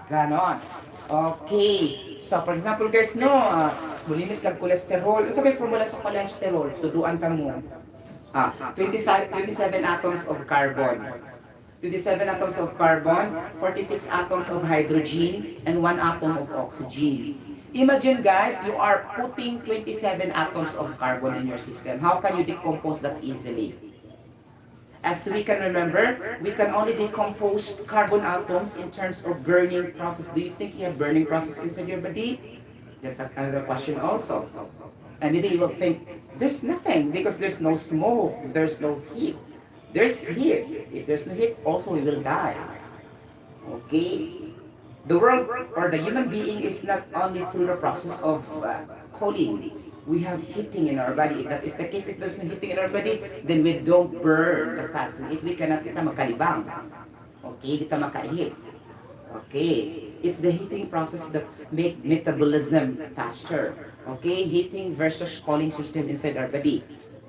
Ganon. Okay. So, for example, guys, no, mulimit kang cholesterol. Ano sabi formula sa cholesterol? Tuduan ka mo. 27 atoms of carbon. 27 atoms of carbon, 46 atoms of hydrogen, and 1 atom of oxygen. Imagine guys, you are putting 27 atoms of carbon in your system. How can you decompose that easily? As we can remember, we can only decompose carbon atoms in terms of burning process. Do you think you have burning process inside your body? That's another question also. And maybe you will think, there's nothing because there's no smoke, there's no heat. There's heat. If there's no heat, also we will die. Okay? The world or the human being is not only through the process of cooling. We have heating in our body. If that is the case, if there's no heating in our body, then we don't burn the fats. If we cannot, kita makalibang. Okay? Kita makaihit. Okay? It's the heating process that make metabolism faster. Okay? Heating versus cooling system inside our body.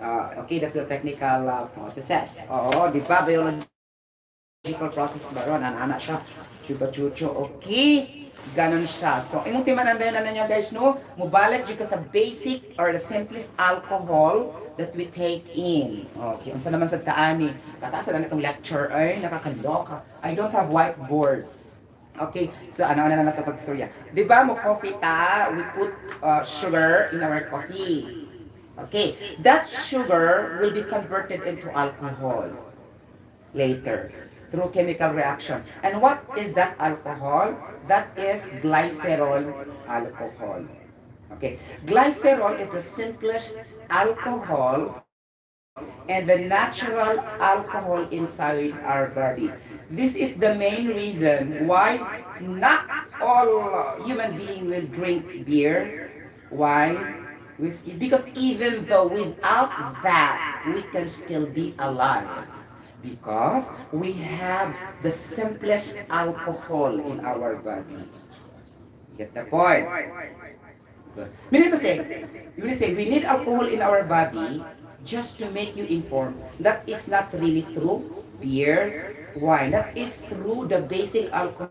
Okay, that's the technical processes. Oo, di ba? Biological process ba ron? Anak siya. Chupa-chucho. Okay. Ganon siya. So, imong timanandayan na niya guys, no? Mubalik dyan ka sa basic or the simplest alcohol that we take in. Okay. Ang naman sa taani. Kataasan na itong lecture. Ay, nakakaloka. I don't have whiteboard. Okay. So, ano na lang pag-storya. Di ba mo coffee ta? We put sugar in our coffee. Okay, that sugar will be converted into alcohol later through chemical reaction. And what is that alcohol? That is glycerol alcohol. Okay, glycerol is the simplest alcohol and the natural alcohol inside our body. This is the main reason why not all human beings will drink beer. Why? Whiskey, because even though without that we can still be alive because we have the simplest alcohol in our body. Get the point? Good. Meaning to say, we need alcohol in our body just to make you informed that is not really through beer, wine. That is through the basic alcohol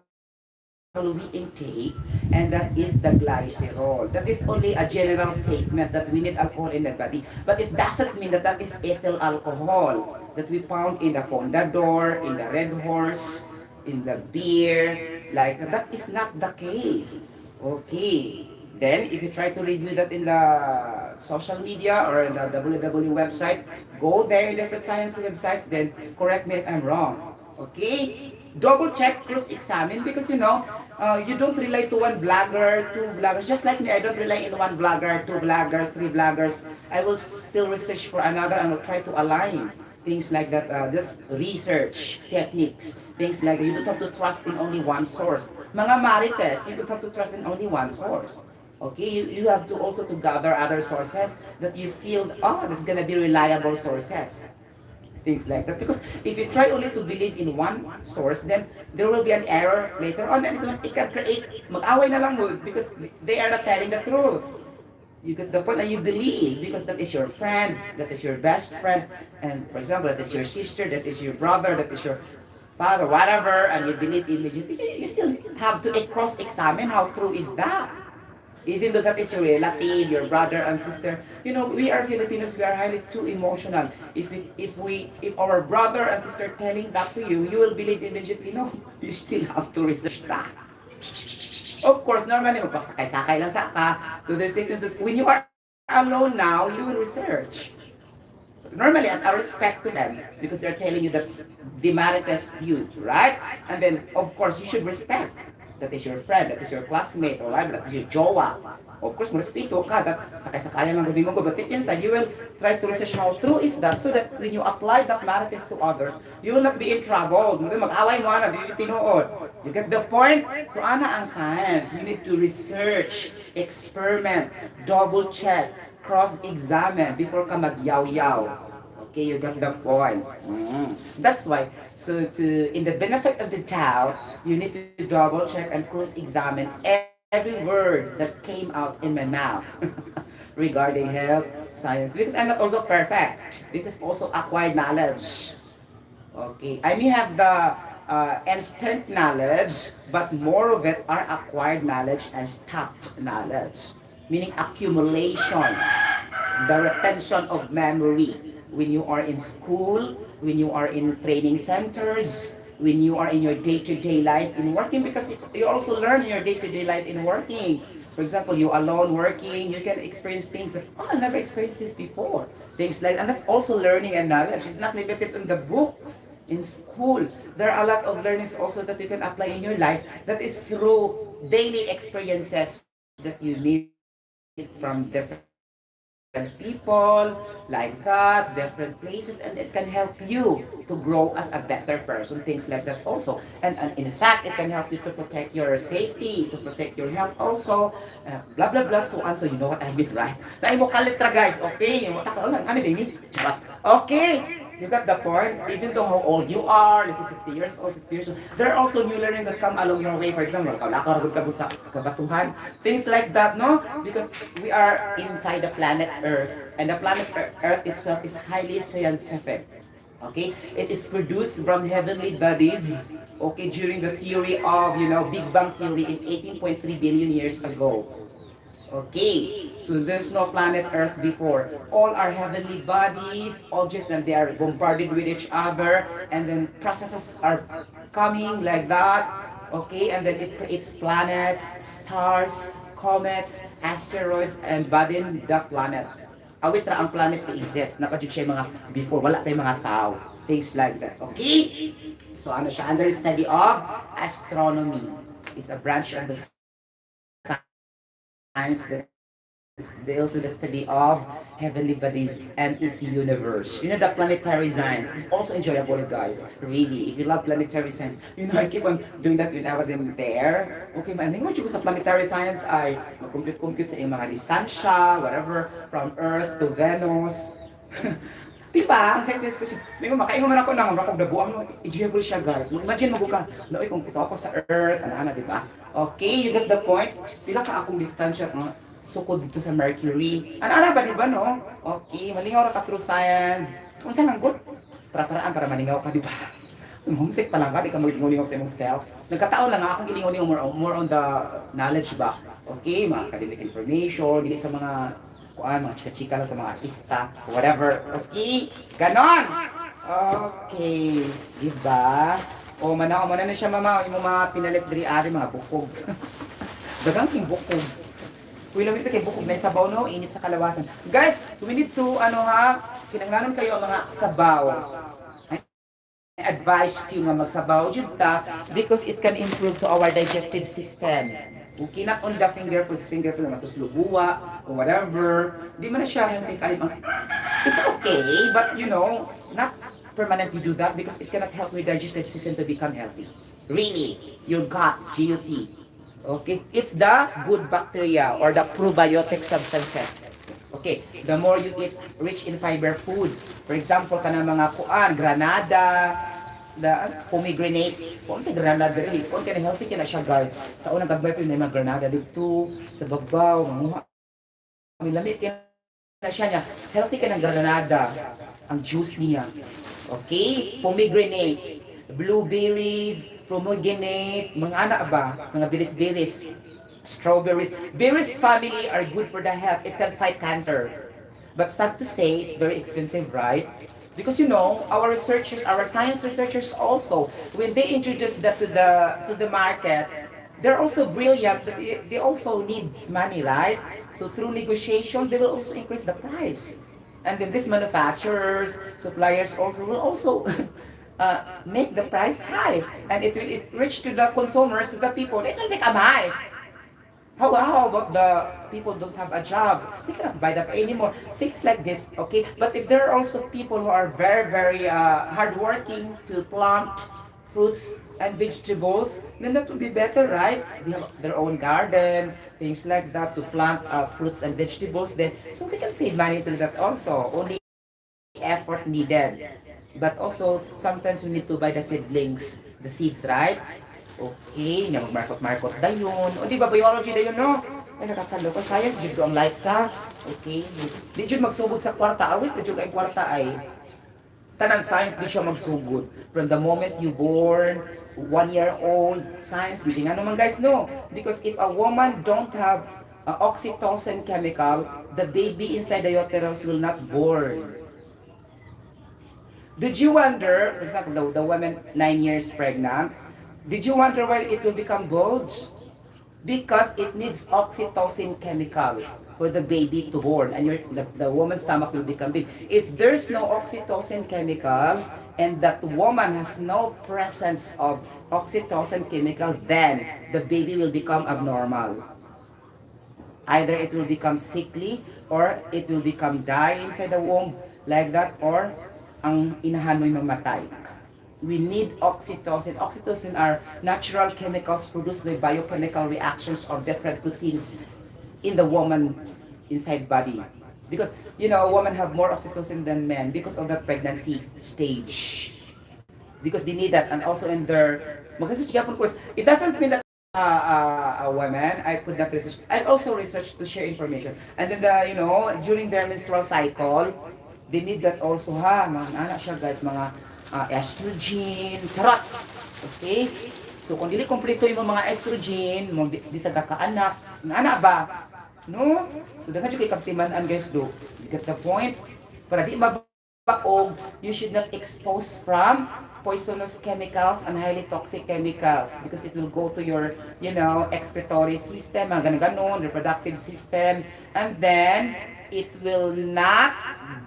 we intake, and that is the glycerol. That is only a general statement that we need alcohol in the body, but it doesn't mean that that is ethyl alcohol that we found in the Fondador, in the Red Horse, in the beer, like that. That is not the case. Okay. Then, if you try to review that in the social media or in the www website, go there in different science websites, then correct me if I'm wrong. Okay? Double check, cross-examine, because you don't rely to one vlogger, two vloggers. Just like me, I don't rely in one vlogger, two vloggers, three vloggers. I will still research for another and will try to align things like that. Just research techniques, things like that. You don't have to trust in only one source. Mga marites, you don't have to trust in only one source. Okay, you have to also to gather other sources that you feel, oh, this is gonna be reliable sources. Things like that. Because if you try only to believe in one source, then there will be an error later on, and it can create, mag-away na lang mo because they are not telling the truth. You get the point, and you believe because that is your friend, that is your best friend, and for example, that is your sister, that is your brother, that is your father, whatever, and you believe immediately. You still have to cross-examine how true is that. Even though that is your relative, your brother and sister, we are Filipinos. We are highly too emotional. If our brother and sister telling that to you, you will believe immediately. No, you still have to research that. Of course, normally magpasakay-sakay lang sa ka to their statement. When you are alone now, you will research. Normally, as a respect to them, because they're telling you that demerites you, right? And then, of course, you should respect. That is your friend, that is your classmate, or whatever, that is your jowa. Of course, respeto ka, that sakay-sakayan lang gabi mo go. But deep inside, you will try to research how true is that, so that when you apply that marites to others, you will not be in trouble. Mag-away mo na, di tinuod. You get the point? So, ana ang science. You need to research, experiment, double check, cross-examine before ka mag-yaw-yaw. Okay, you got the point. That's why, so in the benefit of the doubt, you need to double check and cross-examine every word that came out in my mouth regarding health, science, because I'm not also perfect. This is also acquired knowledge. Okay, I may have the instant knowledge, but more of it are acquired knowledge and stocked knowledge, meaning accumulation, the retention of memory. When you are in school, when you are in training centers, when you are in your day-to-day life in working, because you also learn in your day-to-day life in working. For example, you alone working, you can experience things that, I never experienced this before. Things like, and that's also learning and knowledge. It's not limited in the books, in school. There are a lot of learnings also that you can apply in your life that is through daily experiences that you need from different people, like that, different places, and it can help you to grow as a better person, things like that also. And in fact, it can help you to protect your safety, to protect your health also, blah blah blah, so on. So you know what I mean, right? Na imo kalitra guys, okay? Yung taka lang, ano din okay? You got the point? Even though how old you are, let's say 60 years old, 50 years old, there are also new learnings that come along your way. For example, kalakaragot ka sa kabatuhan. Things like that, no? Because we are inside the planet Earth. And the planet Earth itself is highly scientific. Okay? It is produced from heavenly bodies, okay, during the theory of, Big Bang Theory in 18.3 billion years ago. Okay, so there's no planet Earth before. All are heavenly bodies, objects, and they are bombarded with each other, and then processes are coming like that. Okay, and then it creates planets, stars, comets, asteroids, and budding the planet. Awit ra ang planet to exist. Napadyo siya mga before, wala pa yung mga tao. Things like that. Okay? So ano siya? Under study of astronomy. It's a branch of the science that deals with the study of heavenly bodies and its universe. The planetary science is also enjoyable, guys. Really, if you love planetary science, I keep on doing that when I was in there. Okay, man, hindi mo sa planetary science ay mag-compute sa mga distansya, whatever, from Earth to Venus. Diba? Ang science question. Hindi mo, makaingon man ako ng rakog dabuang, enjoyable siya, guys. Imagine mo bukan, loy kung ito ako sa Earth, ano, diba? Okay, you get the point? Pila ka akong distansya, sukod dito sa Mercury. Ano ba, diba, no? Okay, malingaw ra ka through science. So, kung saan ang good? Para malingaw ka, diba? Homesick pa lang ka, di ka mag-lingaw sa imong self. Nagkataon lang akong gilingaw more on the knowledge ba? Okay, mga academic information, dili sa mga mga chika-chika lang sa mga artista, whatever. Okay, ganon! Okay, diba? O, manaw mo na siya, mama, yung mga pinalit diri ari, mga bukog. Dagang king bukog. Kung ilang kay bukog na sabaw, no? Init sa kalawasan. Guys, we need to, kinanglanon kayo ang mga sabaw. I advise you nga magsabaw dyan ta because it can improve to our digestive system. Okay, not on the finger food, matus lubuwa, or whatever. Di man na siya healthy kayo. It's okay, but not permanently do that because it cannot help your digestive system to become healthy. Really, your gut, GUT. Okay, it's the good bacteria or the probiotic substances. Okay, the more you eat rich in fiber food, For example, kanang mga kuan, granada, pomegranate. Kung sa granada rin, kung kaya healthy kaya na siya guys. Sa unang gagmay po yung mga granada dito, sa babaw, manguha. May lamit kaya na siya niya. Healthy ka ng granada, ang juice niya. Okay? Pomegranate, blueberries, pomegranate, mga anak ba? Mga biris-biris, strawberries. Berries family are good for the health. It can fight cancer. But sad to say, it's very expensive, right? Because you know, our researchers, our science researchers also, when they introduce that to the market, they're also brilliant, but they also needs money, right? So through negotiations, they will also increase the price. And then these manufacturers, suppliers also will also make the price high. And it reach to the consumers, to the people, it will become high. How about the people don't have a job? They cannot buy that anymore. Things like this, okay? But if there are also people who are very hardworking to plant fruits and vegetables, then that would be better, right? They have their own garden, things like that, to plant fruits and vegetables. Then so we can save money through that also. Only effort needed. But also, sometimes we need to buy the seedlings, the seeds, right? Okay, nga mag-markot-markot dayon. O di ba, biology dayon, no? Ay, nakakalo ko. Science, jud ko ang life sa. Okay. Di jud magsugod sa kwarta. Awit, di jud kay kwarta ay. Tanang science, di siya magsugod. From the moment you born, 1 year old, science, di nga naman guys, no? Because if a woman don't have oxytocin chemical, the baby inside the uterus will not born. Did you wonder, for example, the woman 9 years pregnant, did you wonder why it will become bulge? Because it needs oxytocin chemical for the baby to born, and the woman's stomach will become big. If there's no oxytocin chemical and that woman has no presence of oxytocin chemical, then the baby will become abnormal. Either it will become sickly or it will become die inside the womb like that, or ang inahan mo'y mamatay. We need oxytocin. Oxytocin are natural chemicals produced by biochemical reactions of different proteins in the woman's inside body. Because, you know, women have more oxytocin than men because of that pregnancy stage. Because they need that. And also in their, mag-research yapon course, it doesn't mean that a woman, I could not research. I also research to share information. And then, you know, during their menstrual cycle, they need that also, ha. Mga anak siya, guys, mga estrogen, charot. Okay? So, kung dili kompleto yung mga estrogen, di sa kakaanak, nga anak ba? No? So, daghan siya kay kaptimanan, guys, do. You get the point? Para di mabaog, you should not expose from poisonous chemicals and highly toxic chemicals because it will go to your, you know, excretory system, mga ganon, reproductive system, and then it will not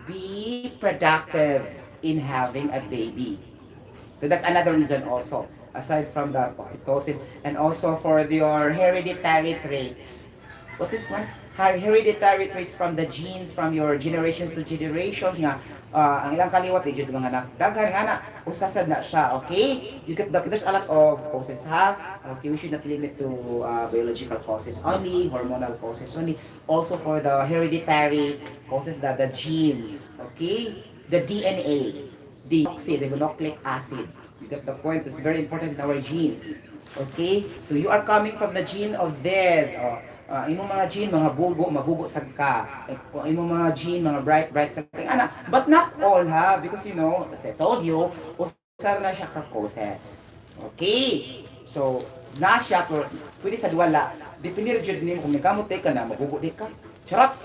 be productive in having a baby. So that's another reason also, aside from the oxytocin, and also for your hereditary traits. What is one? Hereditary traits from the genes, from your generations to generations nga. Ang ilang kaliwat, di mga daghan nga na, usasad na siya, okay? You get there's a lot of causes, ha? Okay, we should not limit to biological causes only, hormonal causes only. Also for the hereditary causes, the genes, okay? The DNA, deoxyribonucleic acid. You get the point? It's very important in our genes. Okay? So you are coming from the gene of this. Imong mga gene, mga bugo, mabugo sad ka. Imong mga gene, mga bright sad ka. Ana, but not all, ha? Because you know, as I told you, usar na siya ka causes. Okay? So, na siya, pwede sa duwala. Depende rin dyan nimo kung may kamot ka na, mabugo di ka. Charot!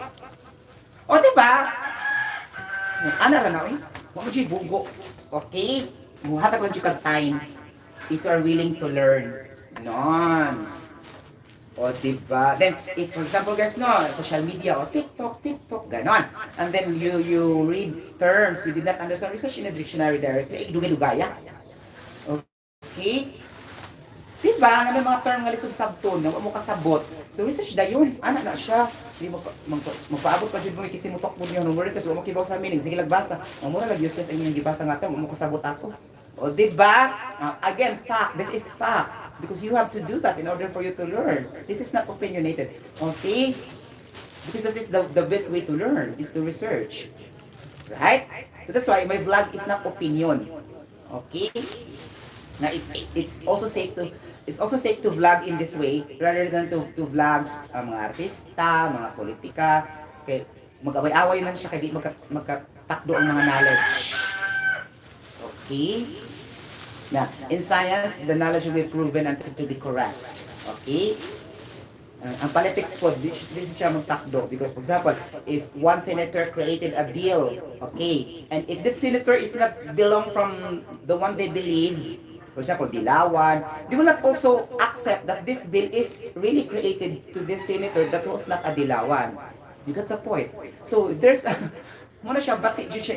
O, diba? Ana ra na, eh? Huwag mo dyan bugo. Okay? Muhatag lang dyan time if you are willing to learn. Non. O, diba? Then, if for example, guys, no, social media, o TikTok, ganon. And then you read terms you did not understand, research in a dictionary directly, dugay-dugaya. Okay? Diba? Na may mga term nga lisod sabton, na mo kasabot. So, research da yun. Ana na siya. Di magpaabot pa dyan mo, ikisimutok mo niyo. No research, mo kibaw sa meaning. Sige, lagbasa. Mura lang useless ang inyong gibasa nga ito, mo kasabot ako. O, diba? Again, fact. This is fact. Because you have to do that in order for you to learn. This is not opinionated. Okay? Because this is the best way to learn, is to research. Right? So that's why my vlog is not opinion. Okay? Now it's also safe to vlog in this way rather than to vlogs mga artista, mga politika, kay mag-away-away man siya kay di magkatakdo ang mga knowledge. Okay? Now, in science, the knowledge will be proven and to be correct. Okay? Ang politics po, this siya magtakdo. Because, for example, if one senator created a bill, okay, and if that senator is not belong from the one they believe, for example, Dilawan, they will not also accept that this bill is really created to this senator that was not a Dilawan. You got the point? So, there's a, muna siya, bati dyan siya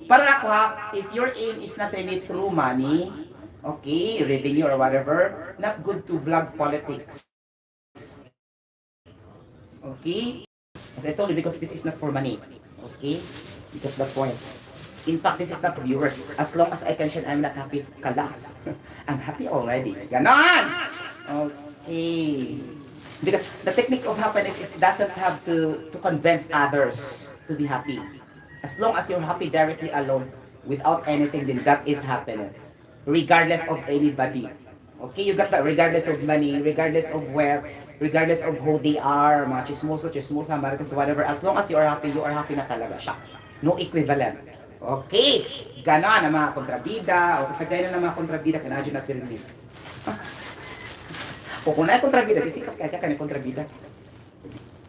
para ako ha, if your aim is not really through money, okay, revenue or whatever, not good to vlog politics. Okay? As I told you, because this is not for money. Okay? You get the point. In fact, this is not for viewers. As long as I can share, I'm not happy, kalas. I'm happy already. Ganon! Okay. Because the technique of happiness is doesn't have to convince others to be happy. As long as you're happy directly alone, without anything, then that is happiness. Regardless of anybody. Okay, you got that. Regardless of money, regardless of where, regardless of who they are, mga chismoso, chismosa, marites, whatever. As long as you are happy na talaga siya. No equivalent. Okay, ganon ang mga kontrabida, o kasagay na ng mga kontrabida, kanadyo na film. O kung na kontrabida, disikat kaya ka ni kontrabida.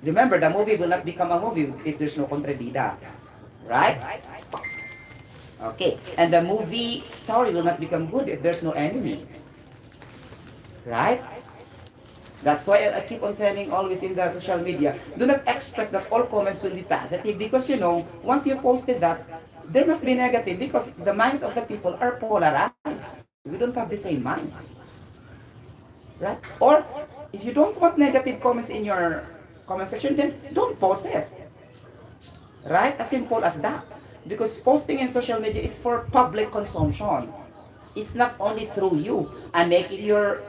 Remember, the movie will not become a movie if there's no kontrabida. Right? Okay. And the movie story will not become good if there's no enemy. Right? That's why I keep on telling always in the social media, do not expect that all comments will be positive because you know, once you posted that, there must be negative because the minds of the people are polarized. We don't have the same minds. Right? Or if you don't want negative comments in your comment section, then don't post it. Right? As simple as that. Because posting in social media is for public consumption. It's not only through you. And making your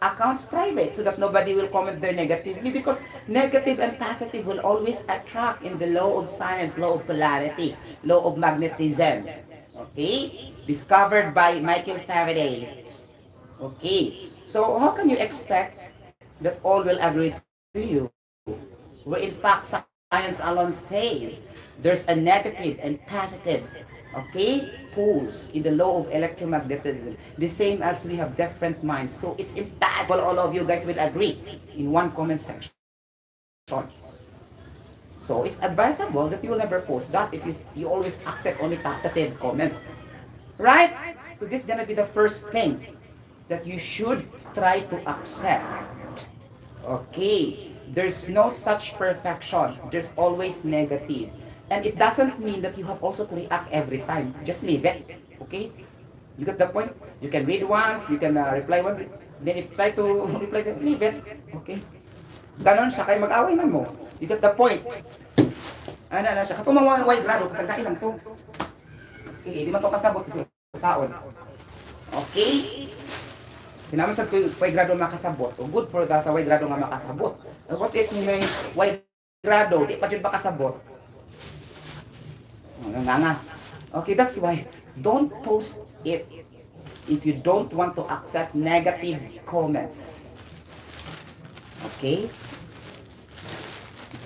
accounts private so that nobody will comment there negatively because negative and positive will always attract in the law of science, law of polarity, law of magnetism. Okay? Discovered by Michael Faraday. Okay. So how can you expect that all will agree to you? Where in fact science alone says there's a negative and positive, okay, poles in the law of electromagnetism, the same as we have different minds. So it's impossible all of you guys will agree in one comment section. So it's advisable that you will never post that if you always accept only positive comments. Right? So this is gonna be the first thing that you should try to accept. Okay, there's no such perfection. There's always negative. And it doesn't mean that you have also to react every time. Just leave it. Okay? You got the point? You can read once, you can reply once. Then if you try to reply, leave it. Okay? Ganon siya, kaya mag-away man mo. You got the point? Ano siya? Katumang wide grado, kasagdain lang to. Okay, di man to kasabot kasi saon. Okay? Sinaman sa wide grado makasabot. O good for sa wide grado nga makasabot. What if may wide grado, di pa dyan ba kasabot? Okay, that's why don't post it if you don't want to accept negative comments. Okay?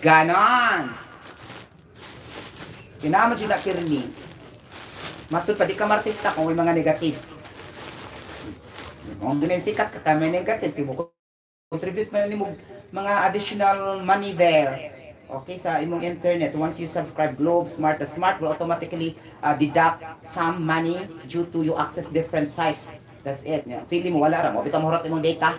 Ganon! Tinaman dyan na pirmi. Matud pa di ka martista kung may mga negative. Kung sikat ka kami negative, contribute man mo mga additional money there. Okay, sa imong internet, once you subscribe Globe, Smart, the Smart will automatically deduct some money due to you access different sites. That's it. Feeling mo wala ra mo, bitaw mo horot imong data.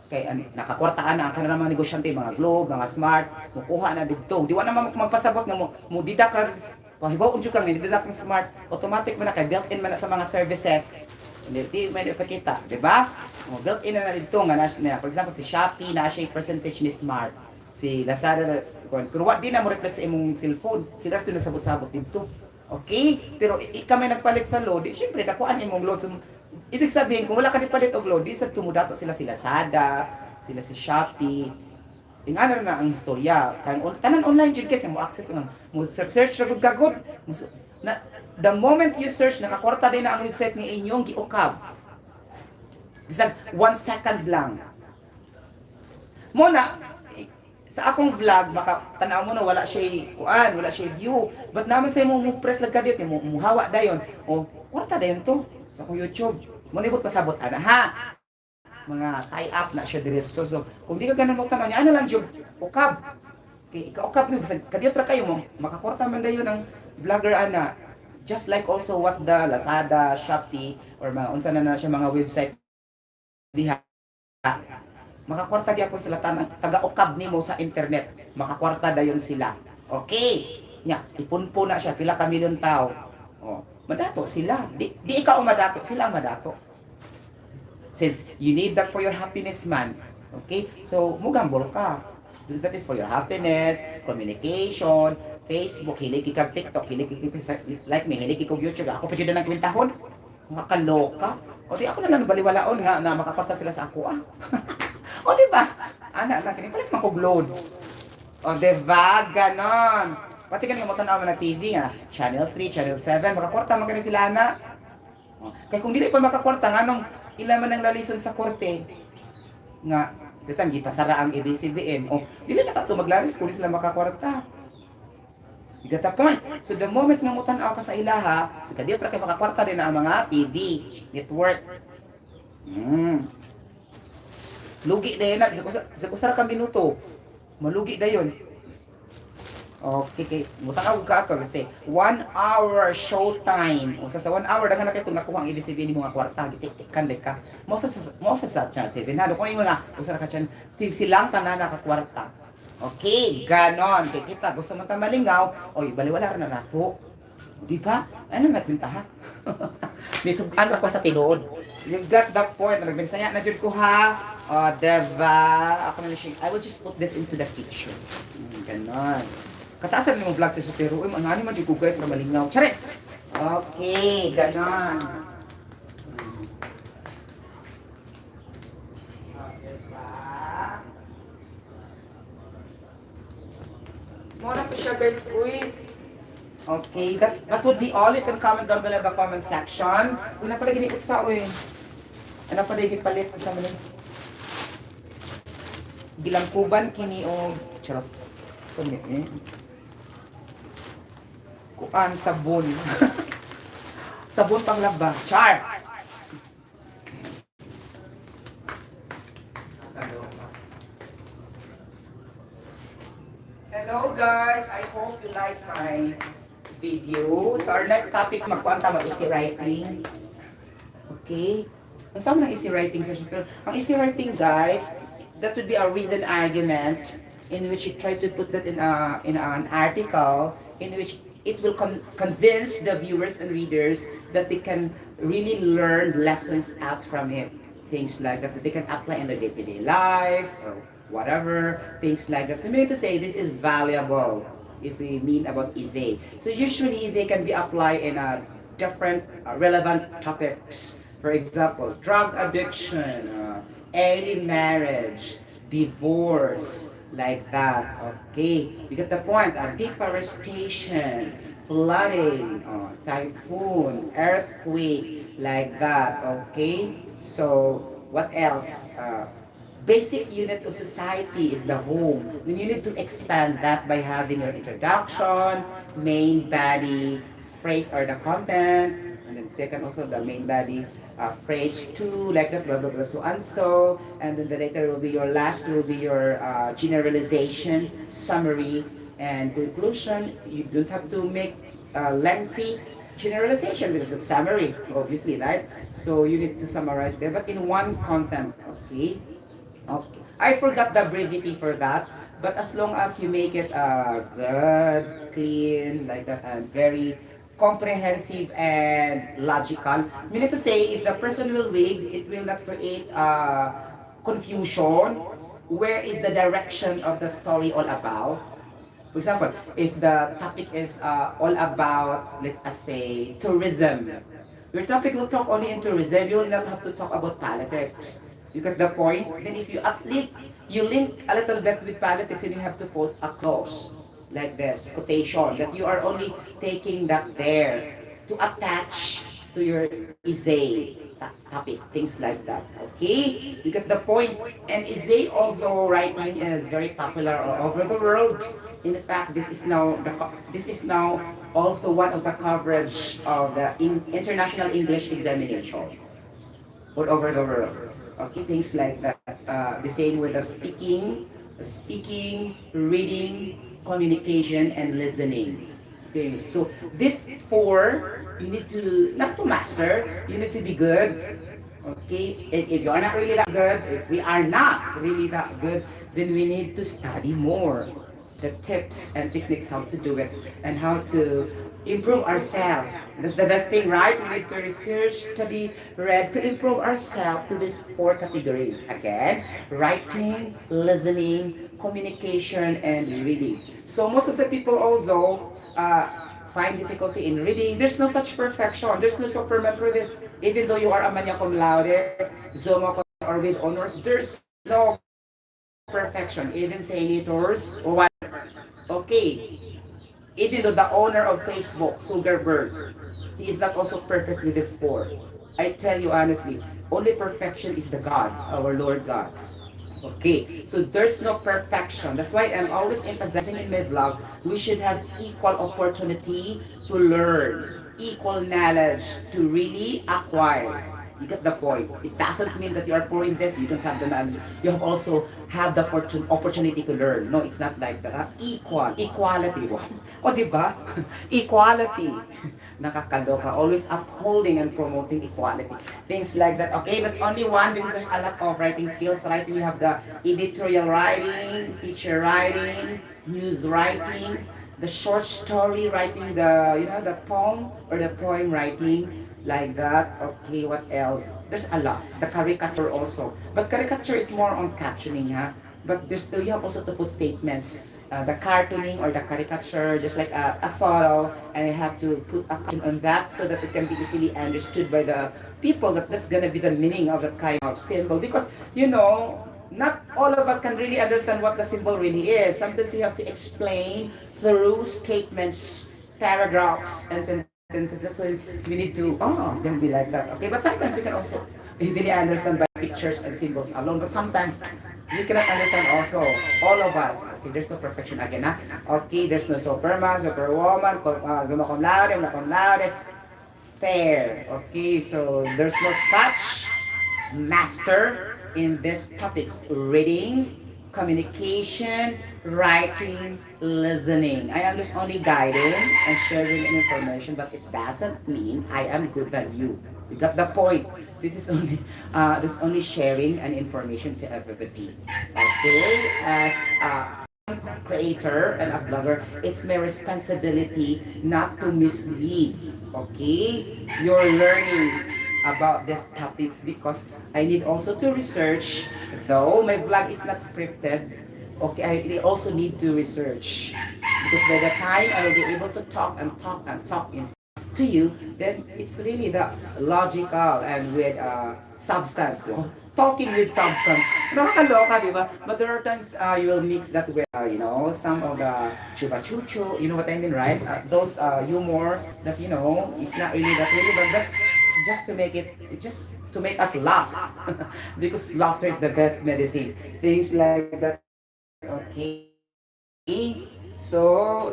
Kay nakakwartaan na ang kanang mga negosyante, mga Globe, mga Smart, mukuha na dito. Di wa na magpasabot nga mo deduct ra. Pahibaw unjud kang ni-deduct ng Smart, automatic man na kay built-in man na sa mga services. Hindi man ipakita, di ba? Built-in na dito nga na, for example si Shopee na siya percentage ni Smart. Si Lazada, pero what di na mo reflect sa imong cellphone. Sila ito nasabot-sabot dito. Okay? Pero kami nagpalit sa load, siyempre nakuhaan imong load. So, ibig sabihin, kung wala ka nipalit og load, di sa tumudato sila si Lazada, sila si Shopee. Ingano na ang istorya. Tanan online jud kasi mo access mo search ra gud kagod. Na The moment you search, nakakwarta din na ang website ni inyong giukab. Bisag 1 second lang. Muna, sa akong vlog, baka tanaw mo na wala siya kuan, wala siya view. But naman sa mo press lang kadit, mo muhawa dayon. O, kwarta dayon to sa akong YouTube. Mo nibot pasabot ana ha. Mga tie-up na siya diretso. So, kung di ka ganun mo tanaw niya, ano lang jud, ukab. Okay, ika-ukab mo, bisag kadiyot ra kayo mo, makakwarta man dayon ang vlogger ana. Just like also what the Lazada, Shopee, or mga unsa na siya mga website diha. Makakwarta gyapon sila taga-ukab nimo sa internet. Makakwarta dayon sila. Okay. Nya, ipunpo na siya pila ka milyon tao. Oh, madato sila. Di ikaw ang madato, sila ang madato. Since you need that for your happiness man. Okay? So, mugambol ka. That is for your happiness, communication, Facebook, hilig kag TikTok, hilig like me, hilig kag YouTube. Ako pa dyan ng kwintahon. Makakaloka. O di ako na lang baliwalaon nga na makakwarta sila sa ako o di ba? Ana lang kini palit man kog load. O di ba? Ganon. Pati kanina mo tanaw na TV nga, Channel 3, Channel 7, makakwarta man kani sila ana. Kay kung dili pa makakwarta nganong ila man ang lalison sa korte nga bitan gipasara ang ABCBN. O dili na tato maglalis kung sila makakwarta. You get the point? So the moment nga mo tanaw ka sa ilaha, sa kadiyot ra kay makakwarta din ang mga TV network. Lugi na yun, sa kusara ka minuto, malugi na yun. Okay, okay. Mutang ka ako, let's say, 1 hour showtime. O sa 1 hour, dagan na kayo itong nakuha ang ibig ni mga kwarta, gitik-tikan ka. Mosad sa channel 7, ha? Kung yung nga, kusara ka channel, silang tanan nakakwarta. Okay, ganon. Kaya kita, gusto mo malingaw, o ibaliwala rin na nato. Di ba? Ano nagkwinta ha? Dito, ano ko sa tinuod? You got the point. Nagbensaya na dyan ko ha. O, diba? Ako na siya. I will just put this into the picture. Ganon. Kataasan mo vlog sa Sotero. Uy, mga ano man dyan ko guys para malingaw. Charis! Okay, ganon. Muna po siya guys. Uy. Okay, that would be all. You can comment down below the comment section. Una pala gini usa oy. Ano pa dili palit sa man. Gilangkuban kini o charot. So ni kuan sabon. Sabon panglaba. Char. Hello guys, I hope you like my video. So our next topic, magkuanta mag-easy writing. Okay? Ang sama ng easy writing, sir. Ang easy writing, guys, that would be a reason argument in which you try to put that in an article in which it will convince the viewers and readers that they can really learn lessons out from it. Things like that they can apply in their day-to-day life or whatever, things like that. So we need to say this is valuable if we mean about essay. So usually essay can be applied in different relevant topics. For example, drug addiction, early marriage, divorce, like that. Okay, you get the point. Deforestation, flooding, typhoon, earthquake, like that. Okay, so what else? Basic unit of society is the home. Then you need to expand that by having your introduction, main body, phrase or the content, and then second also the main body, phrase 2, like that, blah blah blah, so and so, and then the later will be your last will be your generalization, summary, and conclusion. You don't have to make lengthy generalization because it's summary, obviously, right? So you need to summarize there, but in one content. Okay. Okay. I forgot the brevity for that, but as long as you make it good, clean, like that, and very comprehensive and logical, meaning to say, if the person will read, it will not create confusion. Where is the direction of the story all about? For example, if the topic is all about, let's say, tourism, your topic will talk only in tourism. You will not have to talk about politics. You get the point? Then if you link a little bit with politics, and you have to put a clause like this, quotation, that you are only taking that there to attach to your essay topic, things like that. Okay, you get the point. And essay also writing is very popular all over the world. In fact, this is now also one of the coverage of the international English examination all over the world. Okay, things like that. The same with the speaking, reading, communication, and listening. Okay, so this four, you need to, not to master, you need to be good. Okay, and if you are not really that good, if we are not really that good, then we need to study more the tips and techniques how to do it and how to improve ourselves. That's the best thing, right? We need to research, study, read to improve ourselves to these four categories. Again, writing, listening, communication, and reading. So most of the people also find difficulty in reading. There's no such perfection. There's no superman for this. Even though you are a magna cum laude, summa cum laude, or with honors, there's no perfection. Even senators or what? Okay, even though the owner of Facebook, Zuckerberg, he is not also perfect with this four. I tell you honestly, only perfection is the God, our Lord God. Okay, so there's no perfection. That's why I'm always emphasizing in my vlog, we should have equal opportunity to learn, equal knowledge to really acquire. You get the point. It doesn't mean that you are poor in this, you don't have the knowledge. You have also have the opportunity to learn. No, it's not like that. Equal, equality. O, di ba? Equality. Nakakaloka. Always upholding and promoting equality. Things like that. Okay, that's only one because there's a lot of writing skills. Writing, you have the editorial writing, feature writing, news writing, the short story writing, the poem or the poem writing, like that. Okay, what else? There's a lot. The caricature also. But caricature is more on captioning, huh? But there's still, you have also to put statements. The cartooning or the caricature, just like a photo, and I have to put a caption on that so that it can be easily understood by the people that that's gonna be the meaning of that kind of symbol. Because, not all of us can really understand what the symbol really is. Sometimes you have to explain through statements, paragraphs, and sentences. That's why we need to, it's gonna be like that. Okay, but sometimes you can also easily understand by pictures and symbols alone. But sometimes we cannot understand also, all of us. Okay, there's no perfection again, huh? Okay, there's no superman, superwoman, summa cum laude, magna cum laude, fair. Okay, so there's no such master in these topics: reading, communication, writing, listening. I am just only guiding and sharing information, but it doesn't mean I am good than you. You got the point. This is only sharing and information to everybody. Okay, as a creator and a blogger, it's my responsibility not to mislead, okay, your learnings about these topics, because I need also to research. Though my vlog is not scripted, okay, I really also need to research, because by the time I will be able to talk and talk and talk in to you, then it's really the logical and with substance. Talking with substance. Nakakaloka, di ba? But there are times you will mix that with, some of the chupa-chucho, you know what I mean, right? Those humor that, it's not really that really, but that's just to make us laugh. Because laughter is the best medicine. Things like that, okay? So,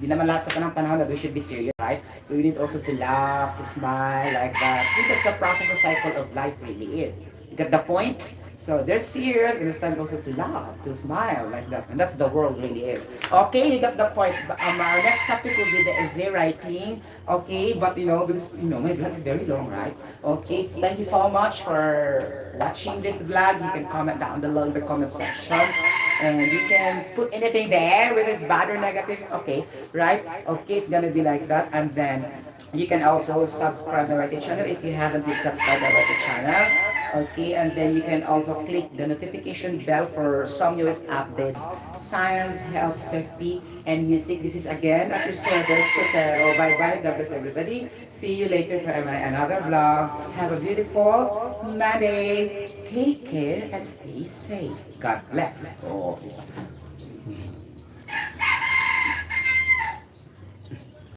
di naman lahat sa kanang panahon that we should be serious, right? So we need also to laugh, to smile, like that. I think that's the process, the cycle of life really is. You get the point? So there's serious, and there's time also to laugh, to smile, like that. And that's the world really is. Okay, you got the point. Our next topic will be the essay writing. Okay, but because my vlog is very long, right? Okay, so thank you so much for watching this vlog. You can comment down below in the comment section. And you can put anything there, whether it's bad or negative, it's okay, right? Okay, it's gonna be like that. And then you can also subscribe to my channel if you haven't yet subscribed to my channel. Okay, and then you can also click the notification bell for some newest updates, science, health, safety, and music. This is again at your service, Sotero. Bye-bye. God bless everybody. See you later for another vlog. Have a beautiful Monday. Take care and stay safe. God bless. Oh.